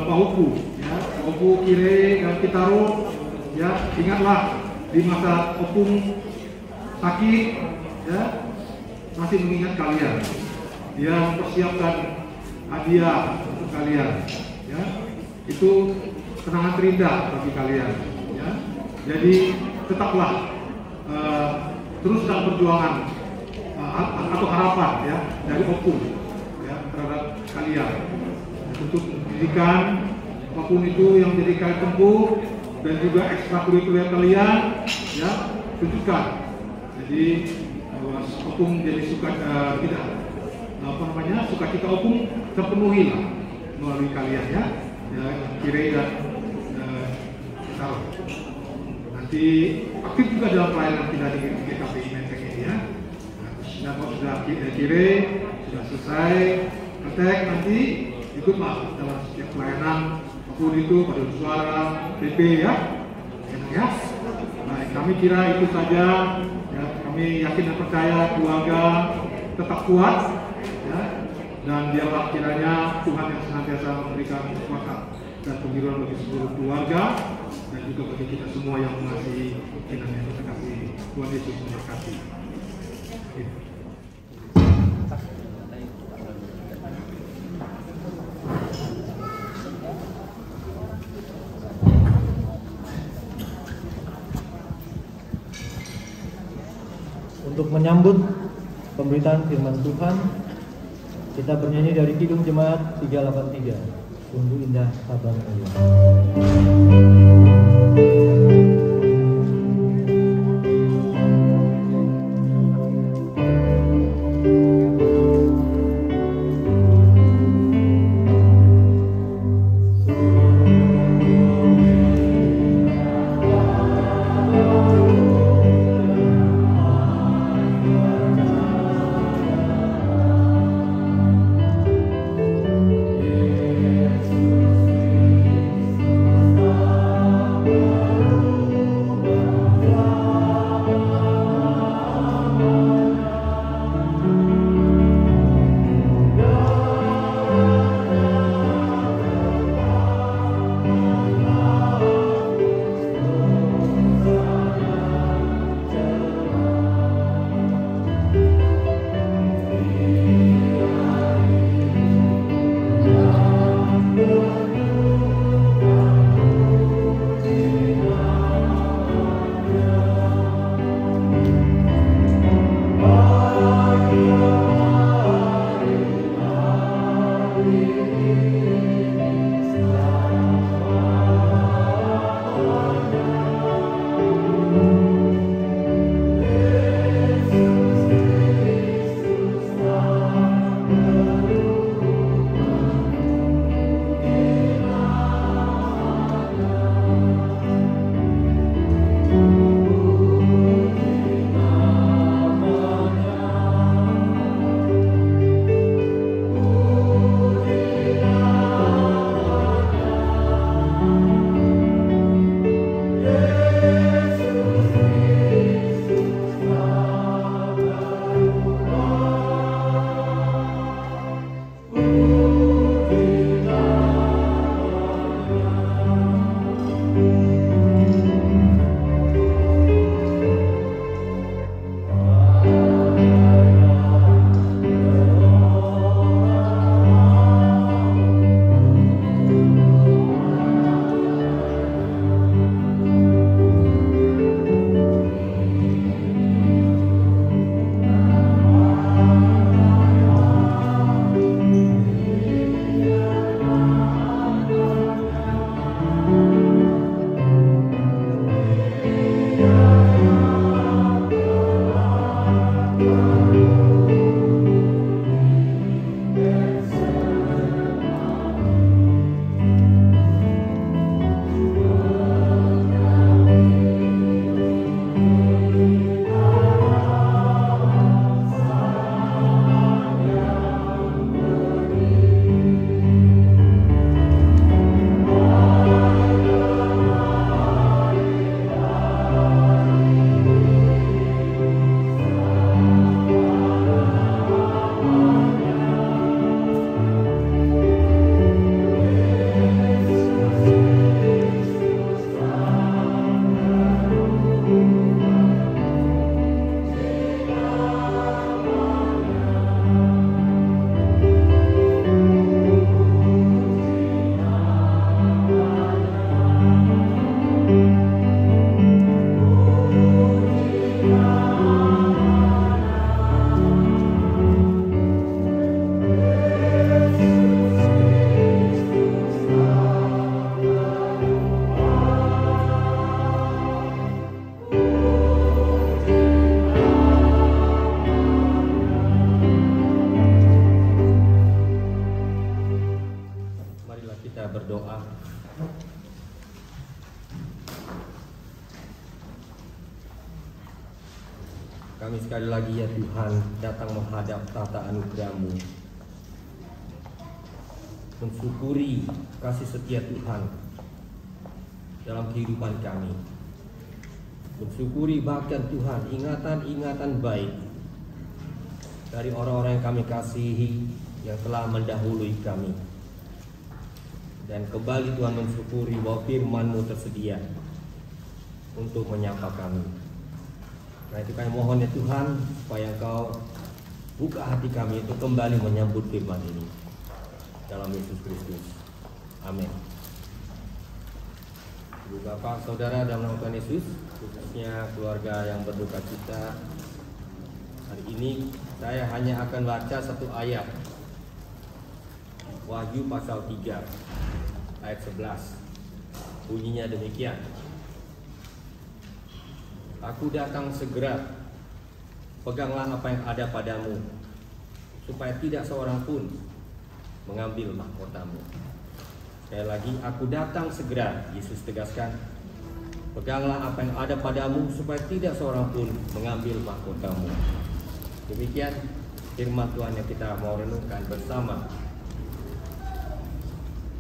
Pak Opu ya, Opu Kire dan Kitaro ya, ingatlah di masa Opung sakit ya, masih mengingat kalian. Dia mempersiapkan hadiah untuk kalian ya. Itu kenangan terindah bagi kalian ya. Jadi tetaplah teruskan perjuangan atau harapan ya dari Opung ya terhadap kalian untuk pendidikan apapun itu yang menjadi kalian tempuh, dan juga ekstrakurikuler kalian ya, tunjukkan. Jadi Opung jadi suka tidak sukacita opung terpenuhi lah melalui kalian ya Kire dan Sarah. Nanti aktif juga dalam pelayanan kita di GKPI Menteng ini ya. Dan kalau sudah Kire sudah selesai praktek, nanti ikutlah dalam setiap pelayanan apapun itu, pada suara, PP ya. Ya. Baik, kami kira itu saja. Ya, kami yakin dan percaya keluarga tetap kuat ya. Dan biarlah kiranya Tuhan yang senantiasa memberikan kekuatan dan penghidupan bagi seluruh keluarga dan juga bagi kita semua yang mengasihi dengan yang kita kasih. Tuhan Yesus memberkati. Untuk menyambut pemberitaan firman Tuhan, kita bernyanyi dari Kidung Jemaat 383, Sungguh Indah Kabar Allah. Yesus kami sekali lagi ya Tuhan datang menghadap tata anugerah-Mu, mensyukuri kasih setia Tuhan dalam kehidupan kami, mensyukuri bahkan Tuhan ingatan-ingatan baik dari orang-orang yang kami kasihi yang telah mendahului kami. Dan kembali Tuhan mensyukuri bahwa firman-Mu tersedia untuk menyapa kami. Nah itu kami mohon ya Tuhan, supaya Engkau buka hati kami untuk kembali menyambut firman ini dalam Yesus Kristus. Amin. Ibu Bapak, Saudara dalam nama Tuhan Yesus, khususnya keluarga yang berduka cita, hari ini saya hanya akan baca satu ayat, Wahyu pasal 3 ayat 11. Bunyinya demikian: Aku datang segera, peganglah apa yang ada padamu, supaya tidak seorang pun mengambil mahkotamu. Sekali lagi, aku datang segera, Yesus tegaskan, peganglah apa yang ada padamu, supaya tidak seorang pun mengambil mahkotamu. Demikian firman Tuhan yang kita mau renungkan bersama.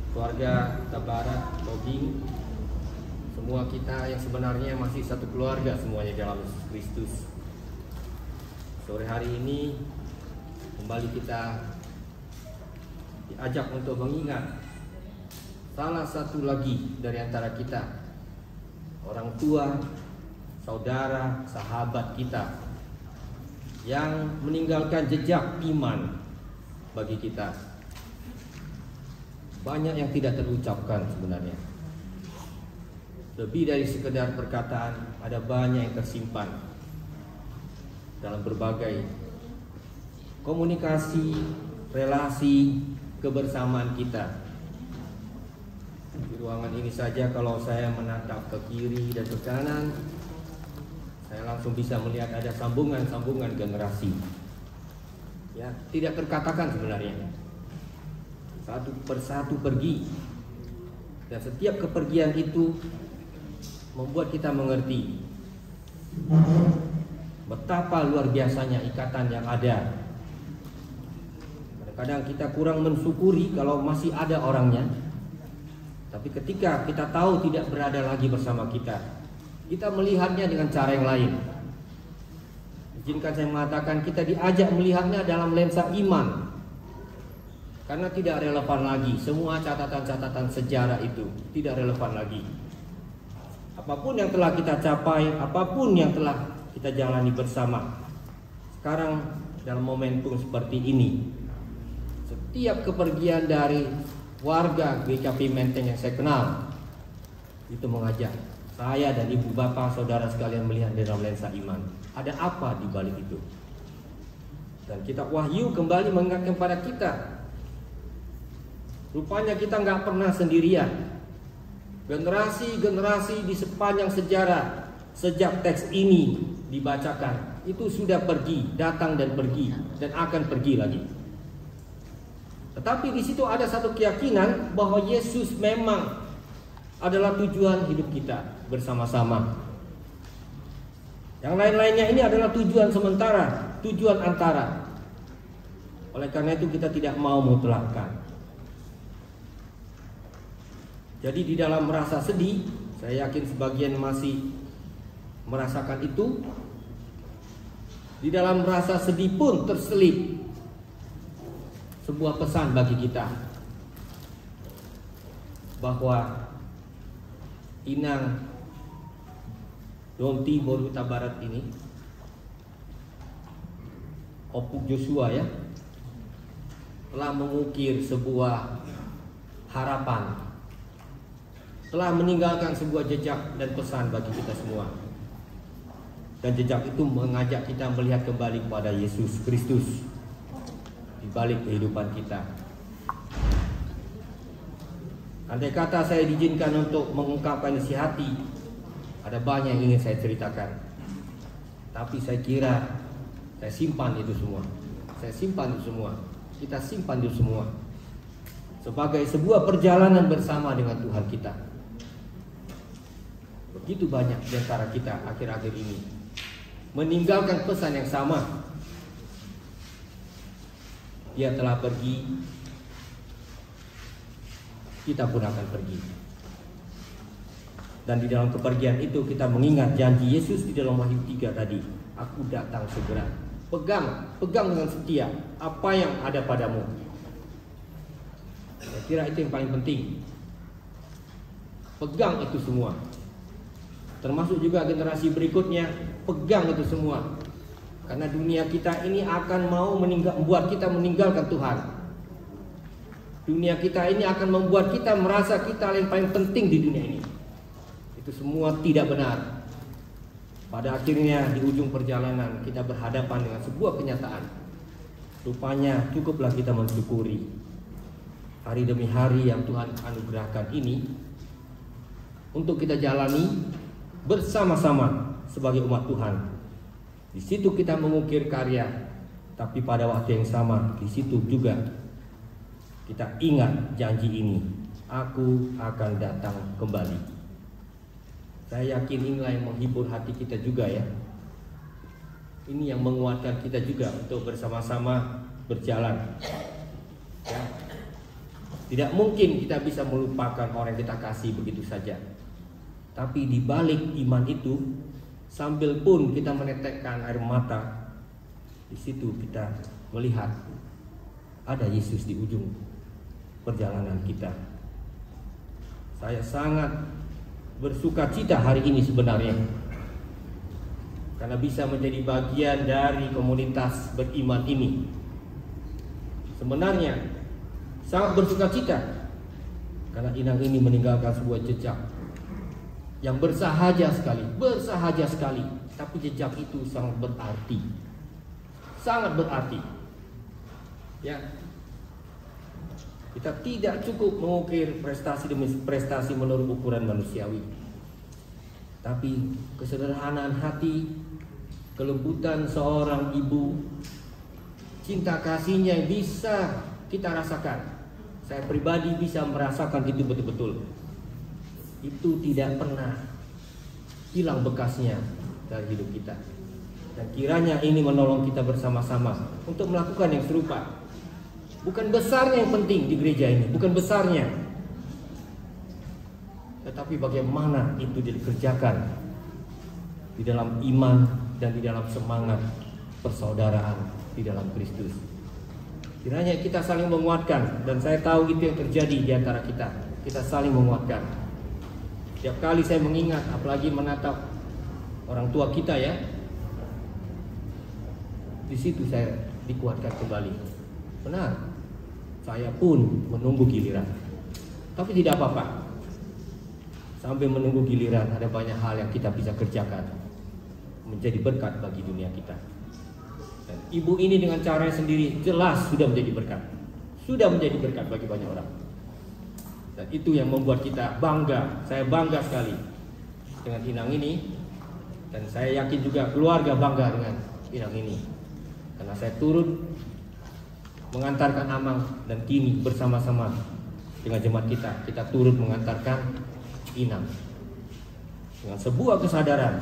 Keluarga Tabarat, Tobing, semua kita yang sebenarnya masih satu keluarga semuanya dalam Yesus Kristus. Sore hari ini kembali kita diajak untuk mengingat salah satu lagi dari antara kita, orang tua, saudara, sahabat kita yang meninggalkan jejak iman bagi kita. Banyak yang tidak terucapkan sebenarnya. Lebih dari sekedar perkataan, ada banyak yang tersimpan dalam berbagai komunikasi, relasi, kebersamaan kita. Di ruangan ini saja kalau saya menatap ke kiri dan ke kanan, saya langsung bisa melihat ada sambungan-sambungan generasi. Ya, tidak terkatakan sebenarnya. Satu persatu pergi. Dan setiap kepergian itu membuat kita mengerti betapa luar biasanya ikatan yang ada. Kadang kita kurang mensyukuri kalau masih ada orangnya. Tapi ketika kita tahu tidak berada lagi bersama kita, kita melihatnya dengan cara yang lain. Izinkan saya mengatakan, kita diajak melihatnya dalam lensa iman. Karena tidak relevan lagi. Semua catatan-catatan sejarah itu tidak relevan lagi. Apapun yang telah kita capai, apapun yang telah kita jalani bersama, sekarang dalam momentum seperti ini, setiap kepergian dari warga GKP Menteng yang saya kenal itu mengajak saya dan ibu bapak saudara sekalian melihat dalam lensa iman. Ada apa di balik itu? Dan kitab Wahyu kembali mengingatkan kepada kita, rupanya kita nggak pernah sendirian. Generasi-generasi di sepanjang sejarah sejak teks ini dibacakan itu sudah pergi, datang dan pergi, dan akan pergi lagi. Tetapi di situ ada satu keyakinan bahwa Yesus memang adalah tujuan hidup kita bersama-sama. Yang lain-lainnya ini adalah tujuan sementara, tujuan antara. Oleh karena itu kita tidak mau mutlakkan. Jadi di dalam merasa sedih, saya yakin sebagian masih merasakan itu. Di dalam merasa sedih pun terselip sebuah pesan bagi kita, bahwa inang Dom Timur Huta Barat ini, Opuk Joshua ya, telah mengukir sebuah harapan, telah meninggalkan sebuah jejak dan pesan bagi kita semua. Dan jejak itu mengajak kita melihat kembali kepada Yesus Kristus di balik kehidupan kita. Andai kata saya diizinkan untuk mengungkapkan isi hati, ada banyak yang ingin saya ceritakan. Tapi saya kira saya simpan itu semua. Saya simpan itu semua. Kita simpan itu semua sebagai sebuah perjalanan bersama dengan Tuhan kita. Begitu banyak di antara kita akhir-akhir ini meninggalkan pesan yang sama. Dia telah pergi, kita pun akan pergi. Dan di dalam kepergian itu kita mengingat janji Yesus di dalam Wahyu 3 tadi, aku datang segera. Pegang dengan setia apa yang ada padamu. Saya kira itu yang paling penting. Pegang itu semua. Termasuk juga generasi berikutnya, pegang itu semua. Karena dunia kita ini akan mau membuat kita meninggalkan Tuhan. Dunia kita ini akan membuat kita merasa kita yang paling penting di dunia ini. Itu semua tidak benar. Pada akhirnya di ujung perjalanan kita berhadapan dengan sebuah kenyataan. Rupanya cukuplah kita mensyukuri hari demi hari yang Tuhan anugerahkan ini untuk kita jalani bersama-sama sebagai umat Tuhan. Di situ kita mengukir karya, tapi pada waktu yang sama di situ juga kita ingat janji ini, aku akan datang kembali. Saya yakin inilah yang menghibur hati kita juga ya. Ini yang menguatkan kita juga untuk bersama-sama berjalan ya. Tidak mungkin kita bisa melupakan orang yang kita kasih begitu saja. Tapi di balik iman itu, sambil pun kita menetekkan air mata, di situ kita melihat ada Yesus di ujung perjalanan kita. Saya sangat bersuka cita hari ini sebenarnya, karena bisa menjadi bagian dari komunitas beriman ini. Sebenarnya sangat bersuka cita karena Inang ini meninggalkan sebuah jejak yang bersahaja sekali, tapi jejak itu sangat berarti. Ya, kita tidak cukup mengukir prestasi demi prestasi menurut ukuran manusiawi, tapi kesederhanaan hati, kelembutan seorang ibu, cinta kasihnya yang bisa kita rasakan. Saya pribadi bisa merasakan itu betul-betul. Itu tidak pernah hilang bekasnya dari hidup kita. Dan kiranya ini menolong kita bersama-sama untuk melakukan yang serupa. Bukan besarnya yang penting di gereja ini, bukan besarnya, tetapi bagaimana itu dikerjakan di dalam iman dan di dalam semangat persaudaraan di dalam Kristus. Kiranya kita saling menguatkan, dan saya tahu itu yang terjadi di antara kita. Kita saling menguatkan. Setiap kali saya mengingat, apalagi menatap orang tua kita ya, di situ saya dikuatkan kembali. Benar, saya pun menunggu giliran. Tapi tidak apa-apa. Sambil menunggu giliran, ada banyak hal yang kita bisa kerjakan menjadi berkat bagi dunia kita. Dan ibu ini dengan caranya sendiri jelas sudah menjadi berkat. Sudah menjadi berkat bagi banyak orang. Dan itu yang membuat kita bangga. Saya bangga sekali dengan Inang ini. Dan saya yakin juga keluarga bangga dengan Inang ini. Karena saya turut mengantarkan Amang, dan kini bersama-sama dengan jemaat kita turut mengantarkan Inang. Dengan sebuah kesadaran.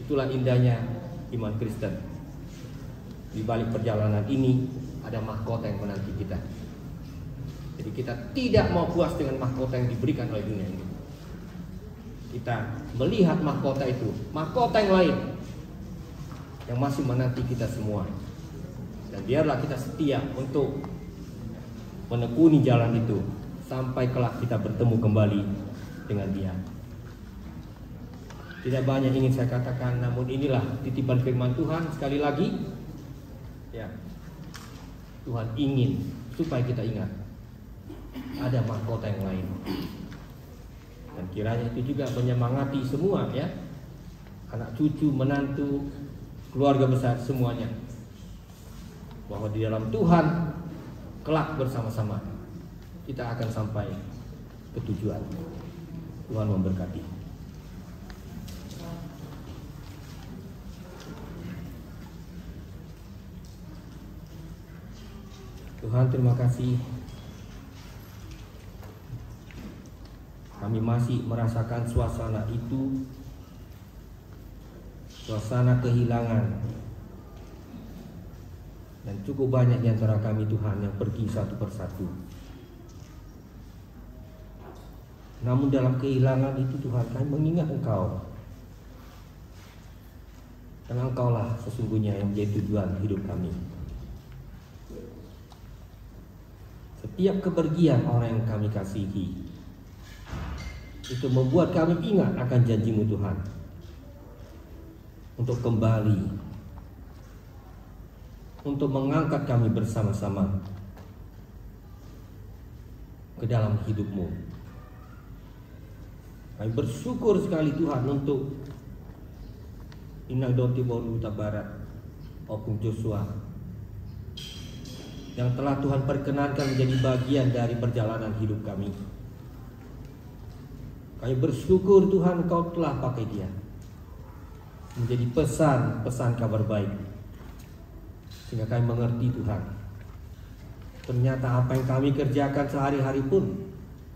Itulah indahnya iman Kristen. Di balik perjalanan ini ada mahkota yang menanti kita. Jadi kita tidak mau puas dengan mahkota yang diberikan oleh dunia ini. Kita melihat mahkota itu, mahkota yang lain yang masih menanti kita semua. Dan biarlah kita setia untuk menekuni jalan itu sampai kelak kita bertemu kembali dengan Dia. Tidak banyak ingin saya katakan, namun inilah titipan firman Tuhan sekali lagi. Ya, Tuhan ingin supaya kita ingat ada mahkota yang lain. Dan kiranya itu juga menyemangati semua ya, anak cucu, menantu, keluarga besar semuanya, bahwa di dalam Tuhan kelak bersama-sama kita akan sampai ke tujuan. Tuhan memberkati. Tuhan, terima kasih. Kami masih merasakan suasana itu suasana kehilangan. Dan cukup banyak di antara kami Tuhan yang pergi satu persatu. Namun dalam kehilangan itu Tuhan, kami mengingat Engkau. Dan Engkaulah sesungguhnya yang menjadi tujuan hidup kami. Setiap kepergian orang yang kami kasihi, itu membuat kami ingat akan janji-Mu Tuhan, untuk kembali, untuk mengangkat kami bersama-sama ke dalam hidup-Mu. Kami bersyukur sekali Tuhan untuk Inang Doti Bolu Huta Barat, Opung Joshua, yang telah Tuhan perkenankan menjadi bagian dari perjalanan hidup kami. Kami bersyukur Tuhan Engkau telah pakai dia menjadi pesan kabar baik, sehingga kami mengerti Tuhan, ternyata apa yang kami kerjakan sehari-hari pun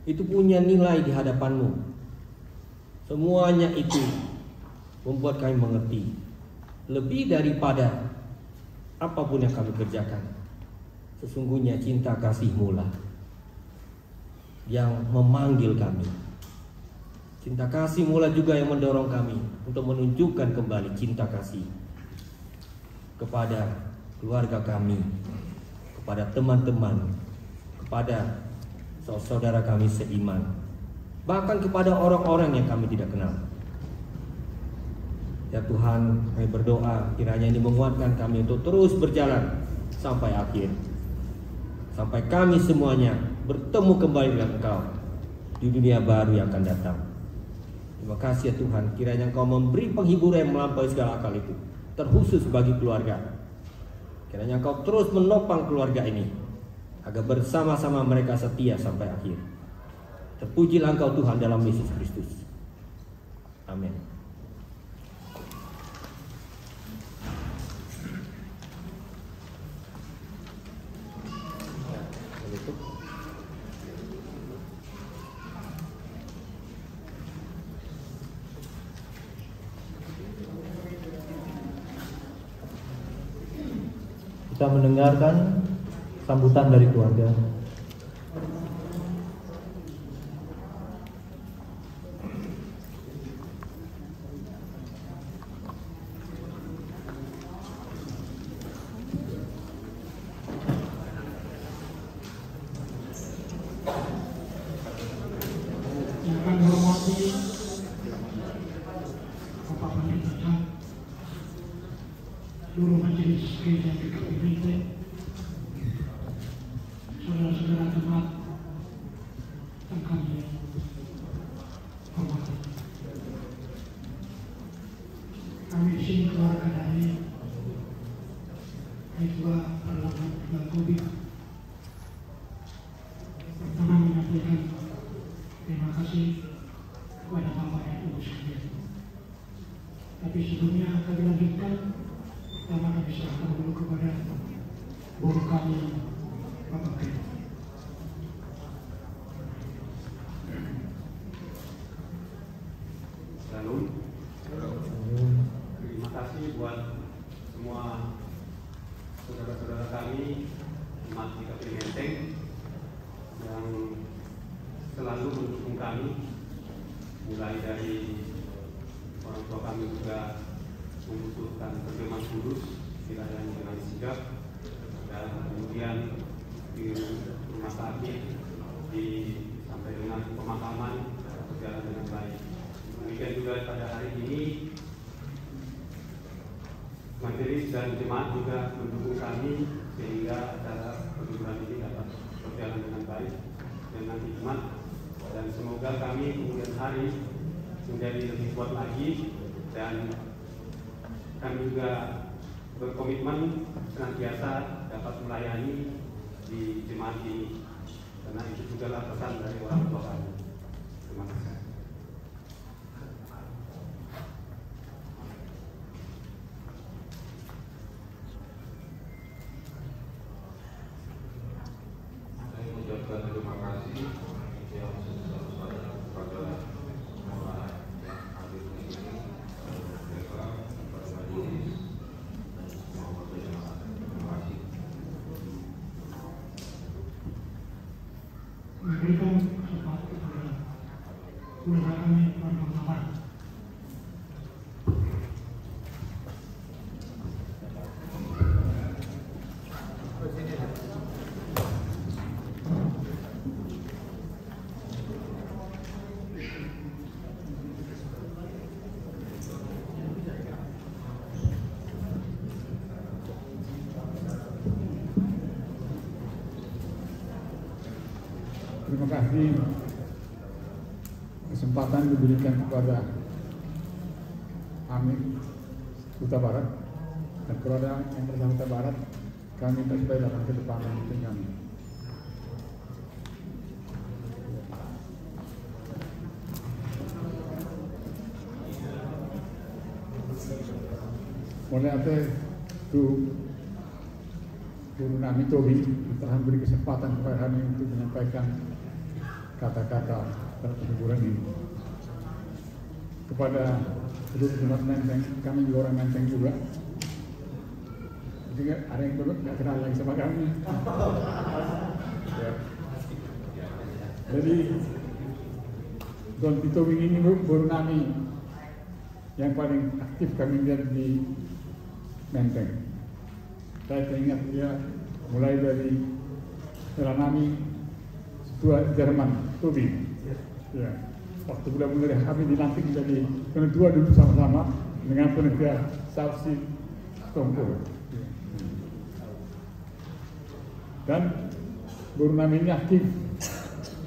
itu punya nilai di hadapan-Mu. Semuanya itu membuat kami mengerti lebih daripada apapun yang kami kerjakan, sesungguhnya cinta kasih-Mu lah yang memanggil kami. Cinta kasih mula juga yang mendorong kami untuk menunjukkan kembali cinta kasih kepada keluarga kami, kepada teman-teman, kepada saudara kami seiman, bahkan kepada orang-orang yang kami tidak kenal. Ya Tuhan, kami berdoa kiranya ini menguatkan kami untuk terus berjalan sampai akhir, sampai kami semuanya bertemu kembali dengan Engkau di dunia baru yang akan datang. Terima kasih ya Tuhan, kiranya Engkau memberi penghiburan yang melampaui segala akal itu, terkhusus bagi keluarga. Kiranya Engkau terus menopang keluarga ini agar bersama-sama mereka setia sampai akhir. Terpujilah Engkau Tuhan dalam Yesus Kristus. Amin. Kita mendengarkan sambutan dari keluarga. Yang kami hormati Bapak Pendeta, seluruh majelis gereja GKI Menteng, saudara-saudara jemaat yang kami hormati. Kami di sini keluarga dari Ketua Parlemen dan Covid pertama menyampaikan terima kasih kepada Bapak dan Ibu sekalian. Tapi sebelumnya kami lanjutkan, pertama kami serahkan dulu kepada guru kami, Bapak Ketua. Salam. Terima kasih buat semua saudara-saudara kami umat GKI Menteng yang selalu mendukung kami, mulai dari orang tua kami juga membutuhkan pertemuan kudus dilayani dengan sigap, dan kemudian di rumah sakit sampai dengan pemakaman berjalan dengan baik. Demikian juga pada hari ini majelis dan jemaat juga mendukung kami sehingga acara perliburan ini dapat berjalan dengan baik dengan hikmat, dan semoga kami kemudian hari menjadi lebih kuat lagi, dan kami juga berkomitmen senantiasa dapat melayani di jemaat ini, karena itu juga adalah pesan dari orang tua kami. Terima kasih. Saya mengucapkan terima kasih yang sebesar-besarnya kepada semua yang hadir di sini, mereka keluarga kami, keluarga Muhammad. Terima kasih kesempatan diberikan kepada kami Huta Barat dan keluarga yang bersama Huta Barat. Kami supaya dalam ke depan memimpin kami. Mulai ada itu Guru Nami Tobi telah memberi kesempatan kepada kami untuk menyampaikan kata-kata pada penuburan ini. Kepada seluruh jemaat Menteng, kami juga orang Menteng juga. Jadi ada yang belum nggak kenal lagi sama kami. Ya. Jadi Don Tito ini Guru Nami yang paling aktif kami lihat di Menteng. Saya teringat dia mulai dari Nami Tua Jerman, Tobi. Ya. Waktu bulan-bulan kami dilantik menjadi penetua dulu sama-sama dengan penetua Sausi Tongko. Dan Guru Nami ini aktif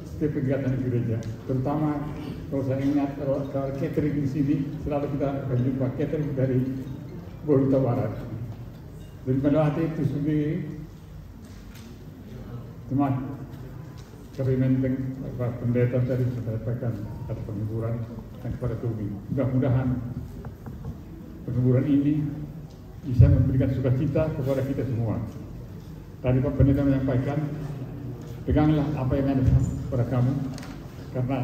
setiap kegiatan di gereja, terutama kalau saya ingat kalau catering di sini selalu kita akan jumpa catering dari Huta Barat. Dari pada waktu itu sendiri teman kami Menteng, Pak Pendeta tadi sudah sampaikan kata penghiburan dan kepada Tobi. Mudah-mudahan penghiburan ini bisa memberikan sukacita kepada kita semua. Tadi Pak Pendeta menyampaikan, peganglah apa yang ada pada kamu, karena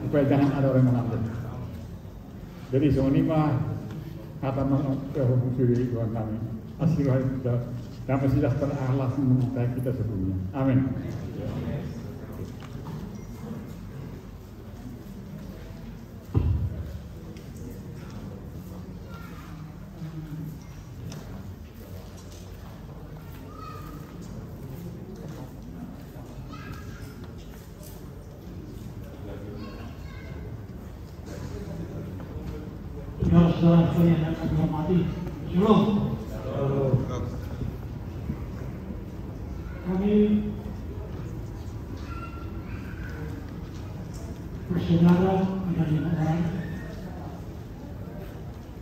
supaya jangan ada orang mengambil. Jadi semua ini mah kata menghubungi Tuhan kami. Asyik damai sejahtera Allah menyertai kita sebelumnya. Amin. Saudara-saudara yang kami hormati, Shalom. Kami bersaudara ada 5 orang,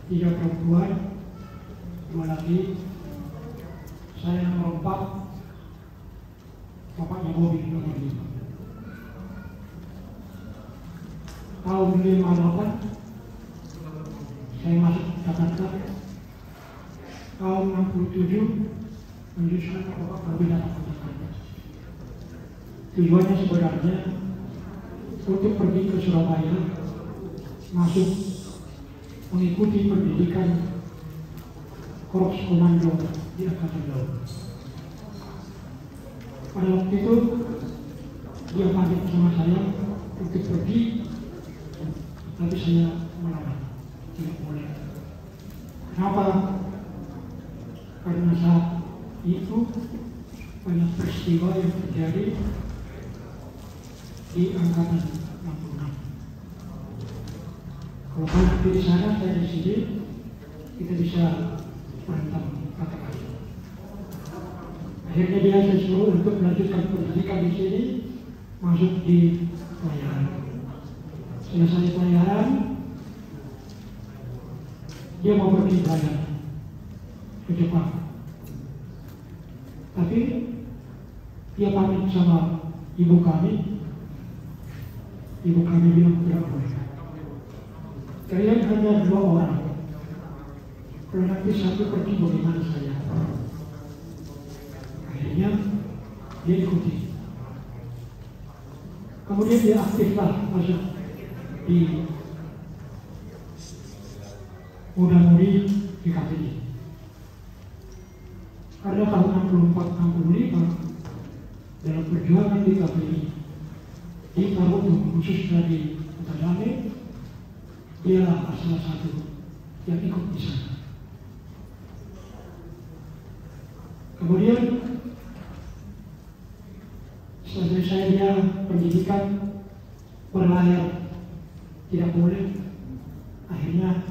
3 perempuan, 2 laki. Saya nomor 4, bapaknya Bobi nomor 5. Tahun 58 saya masuk Jakarta. Tahun 67 menyusun Bapak Berbeda Jakarta. Tujuannya sebenarnya untuk pergi ke Surabaya, masuk mengikuti pendidikan Korps Komando di Angkatan Laut. Pada waktu itu dia pamit sama saya untuk pergi, tapi saya melarang, tidak boleh. Kenapa? Karena saat itu banyak peristiwa yang terjadi di Angkatan 66. Kalau banyak di sana, saya di sini, kita bisa berantem kata-kata. Akhirnya dia saya suruh untuk melanjutkan pendidikan di sini, masuk di pelayaran. Selesai pelayaran, dia mau pergi belajar ke Jepang. Tapi dia pamit sama ibu kami. Ibu kami bilang tidak boleh. Kalian hanya 2 orang. Kalau nanti satu pergi bagaimana saya? Akhirnya dia ikuti. Kemudian dia aktiflah masuk di muda-mudi di KPI. Karena tahun 64-65 dalam perjuangan di KPI di Kabupaten khususnya di Kota Damai, dialah salah satu yang ikut di sana. Kemudian selesai dia pendidikan berlayar tidak boleh, akhirnya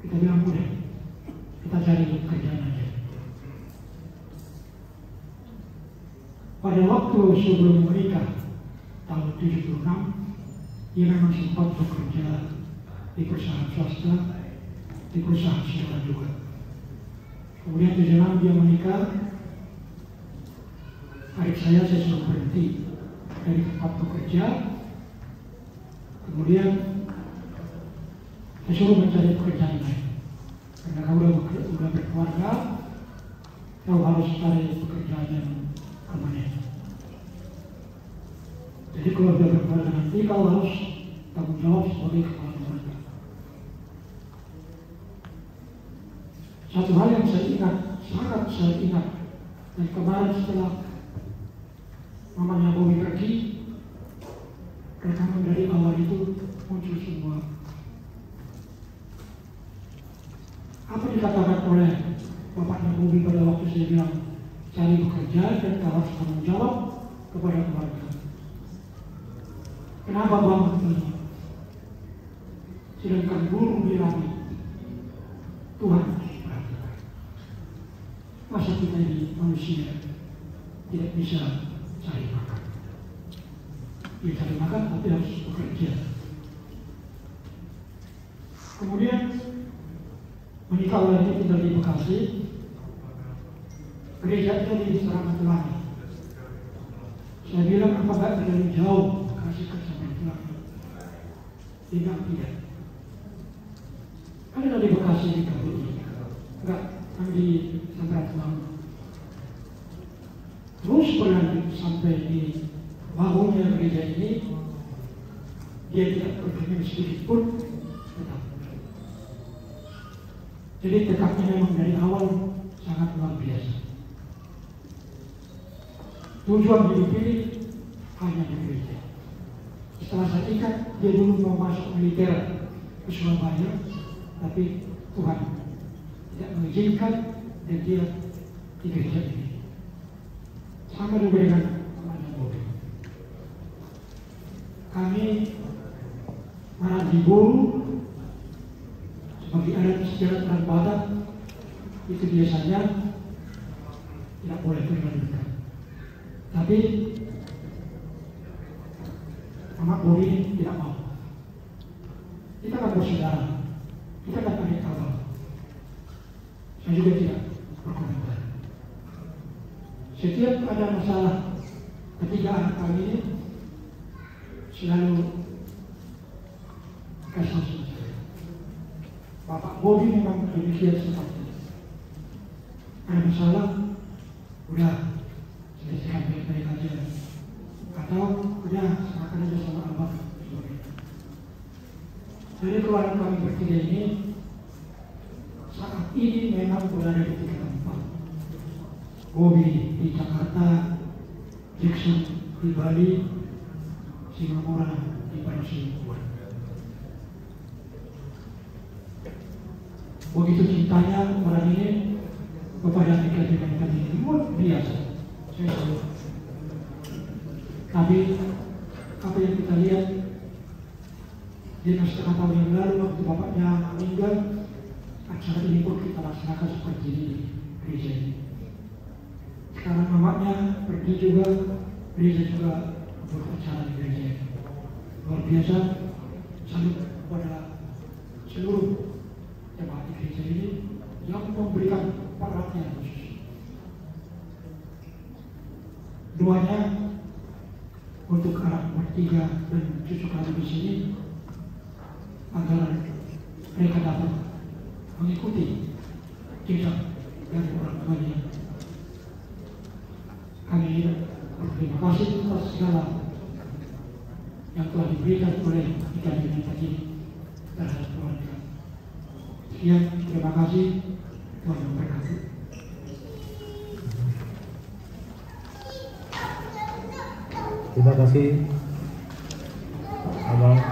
kita bilang boleh, kita cari pekerjaan aja. Pada waktu sebelum menikah tahun 76, dia memang sempat bekerja di perusahaan swasta, di perusahaan swasta juga. Kemudian menjelang dia menikah, adik saya suruh berhenti dari tempat bekerja. Kemudian saya suruh mencari pekerjaan lain. Karena kau udah berkeluarga, kau harus cari pekerjaan yang permanen. Jadi kalau udah berkeluarga nanti kau harus tanggung jawab sebagai kepala keluarga. Satu hal yang saya ingat, sangat saya ingat, dan kemarin setelah mamanya Bobi pergi, rekaman dari awal itu muncul semua. Apa dikatakan oleh bapaknya Bobi pada waktu saya bilang cari bekerja dan kau harus tanggung jawab kepada keluarga. Kenapa bangun ini? Sedangkan guru bilang Tuhan, masa kita ini manusia tidak bisa cari makan? Dia cari makan tapi harus bekerja. Kemudian menikah oleh ini tinggal di Bekasi, gerejanya di Serang Telangi. Saya bilang apakah terlalu jauh Bekasi ke Serang Telangi? Dia bilang tidak. Kan ada di Bekasi di KPI, enggak, kan di Serang Telangi. Terus berlanjut sampai di bangunnya gereja ini, dia tidak berpikir sedikit pun tetap. Jadi tekadnya memang dari awal sangat luar biasa. Tujuan hidup ini hanya di gereja. Setelah saya ingat, dia dulu mau masuk militer ke Surabaya, tapi Tuhan tidak mengizinkan dan dia di gereja ini. Sama juga dengan namanya Bobi. Kami para guru sebagai adat istiadat dan badat itu biasanya tidak boleh dilanjutkan. Tapi anak Bobi tidak mau. Kita kan bersaudara, kita kan adik kakak. Saya juga tidak berkomentar. Setiap ada masalah ketiga anak kami ini selalu kasih saya. Bapak Bobi memang demikian seperti ada masalah, udah selesaikan baik-baik aja, atau udah serahkan aja sama abang. Jadi keluarga kami bertiga ini saat ini memang berada di tiga tempat. Bobi di Jakarta, Jackson di Bali, Singapura di Singapura. Begitu cintanya orang ini kepada ikan-ikan ini luar biasa. Saya tahu. Tapi apa yang kita lihat di setengah tahun yang lalu waktu bapaknya meninggal, acara ini pun kita laksanakan seperti ini di gereja ini. Sekarang mamanya pergi juga, gereja juga beracara di gereja ini. Luar biasa, salut kepada seluruh jemaat di gereja ini yang memberikan perhatian khusus. Doanya untuk anak bertiga dan cucu kami di sini agar mereka dapat mengikuti jejak dari orang tuanya. Kami berterima kasih atas segala yang telah diberikan oleh ikan-ikan tadi terhadap keluarga. Sekian, terima kasih. Tuhan memberkati. Terima kasih, Abang.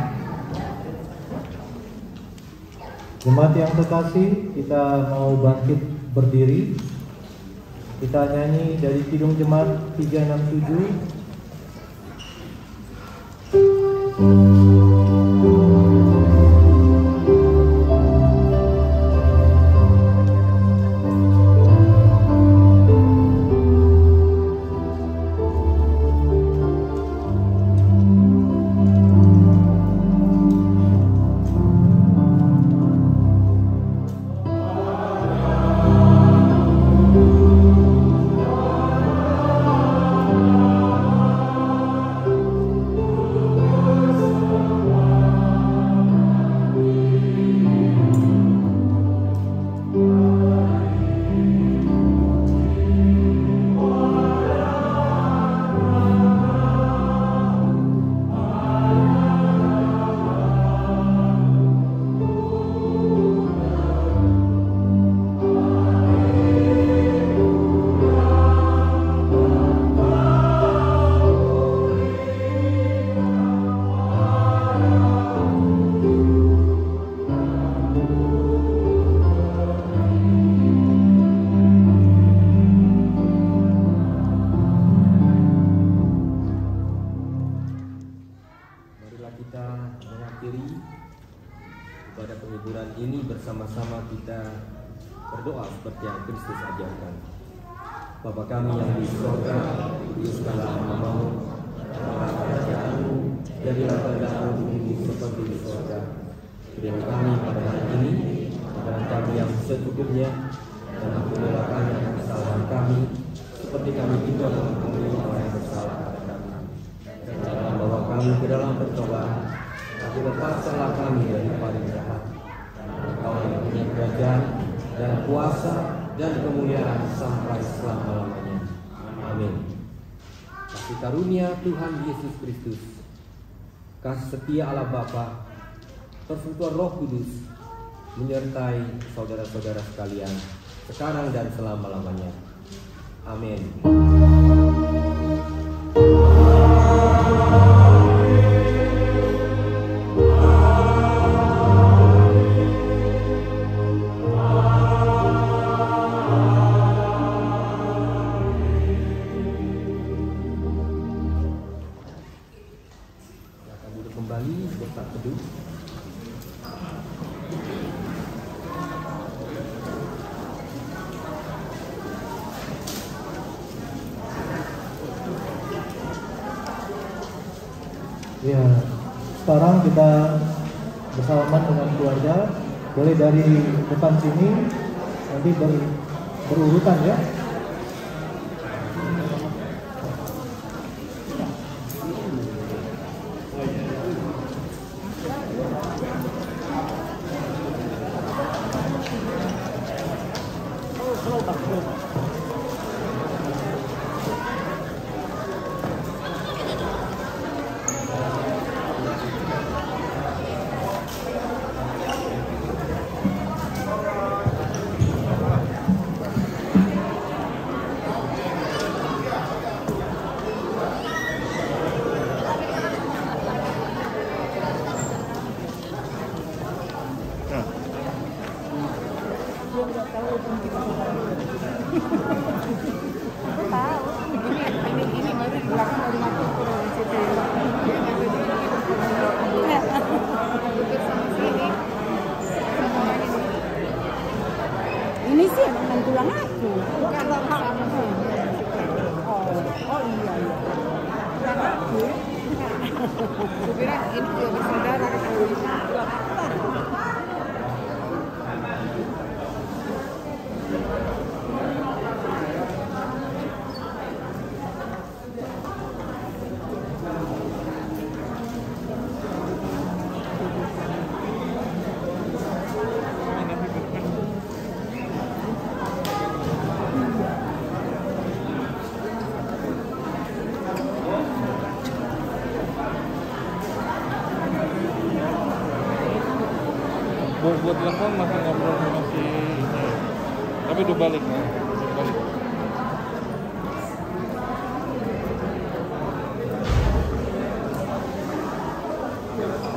Jemaat yang terkasih, kita mau bangkit berdiri. Kita nyanyi dari Kidung Jemaat 367. Bersama-sama kita berdoa seperti yang Kristus ajarkan. Bapa kami yang di surga, kuduskanlah namamu, datanglah kerajaanmu, jadilah kehendakmu di bumi seperti di surga. Berilah kami pada hari ini makanan kami yang secukupnya, dan ampunilah kami kesalahan kami, seperti kami juga mengampuni orang yang bersalah kepada kami. Jangan bawa kami ke dalam pencobaan, tapi lepaskanlah kami dari paling jahat. Engkau yang punya kerajaan dan kuasa dan kemuliaan sampai selama-lamanya. Amin. Kasih karunia Tuhan Yesus Kristus, kasih setia Allah Bapa, persekutuan Roh Kudus menyertai saudara-saudara sekalian sekarang dan selama-lamanya. Amin. Ya, sekarang kita bersalaman dengan keluarga. Boleh dari depan sini, nanti berurutan ya. Ini sih bukan tulang aku. Oh iya. Tulang aku. Kira ini juga bersaudara buat telepon masih ngobrol sama si ini. Tapi udah balik nah. Balik. Ya.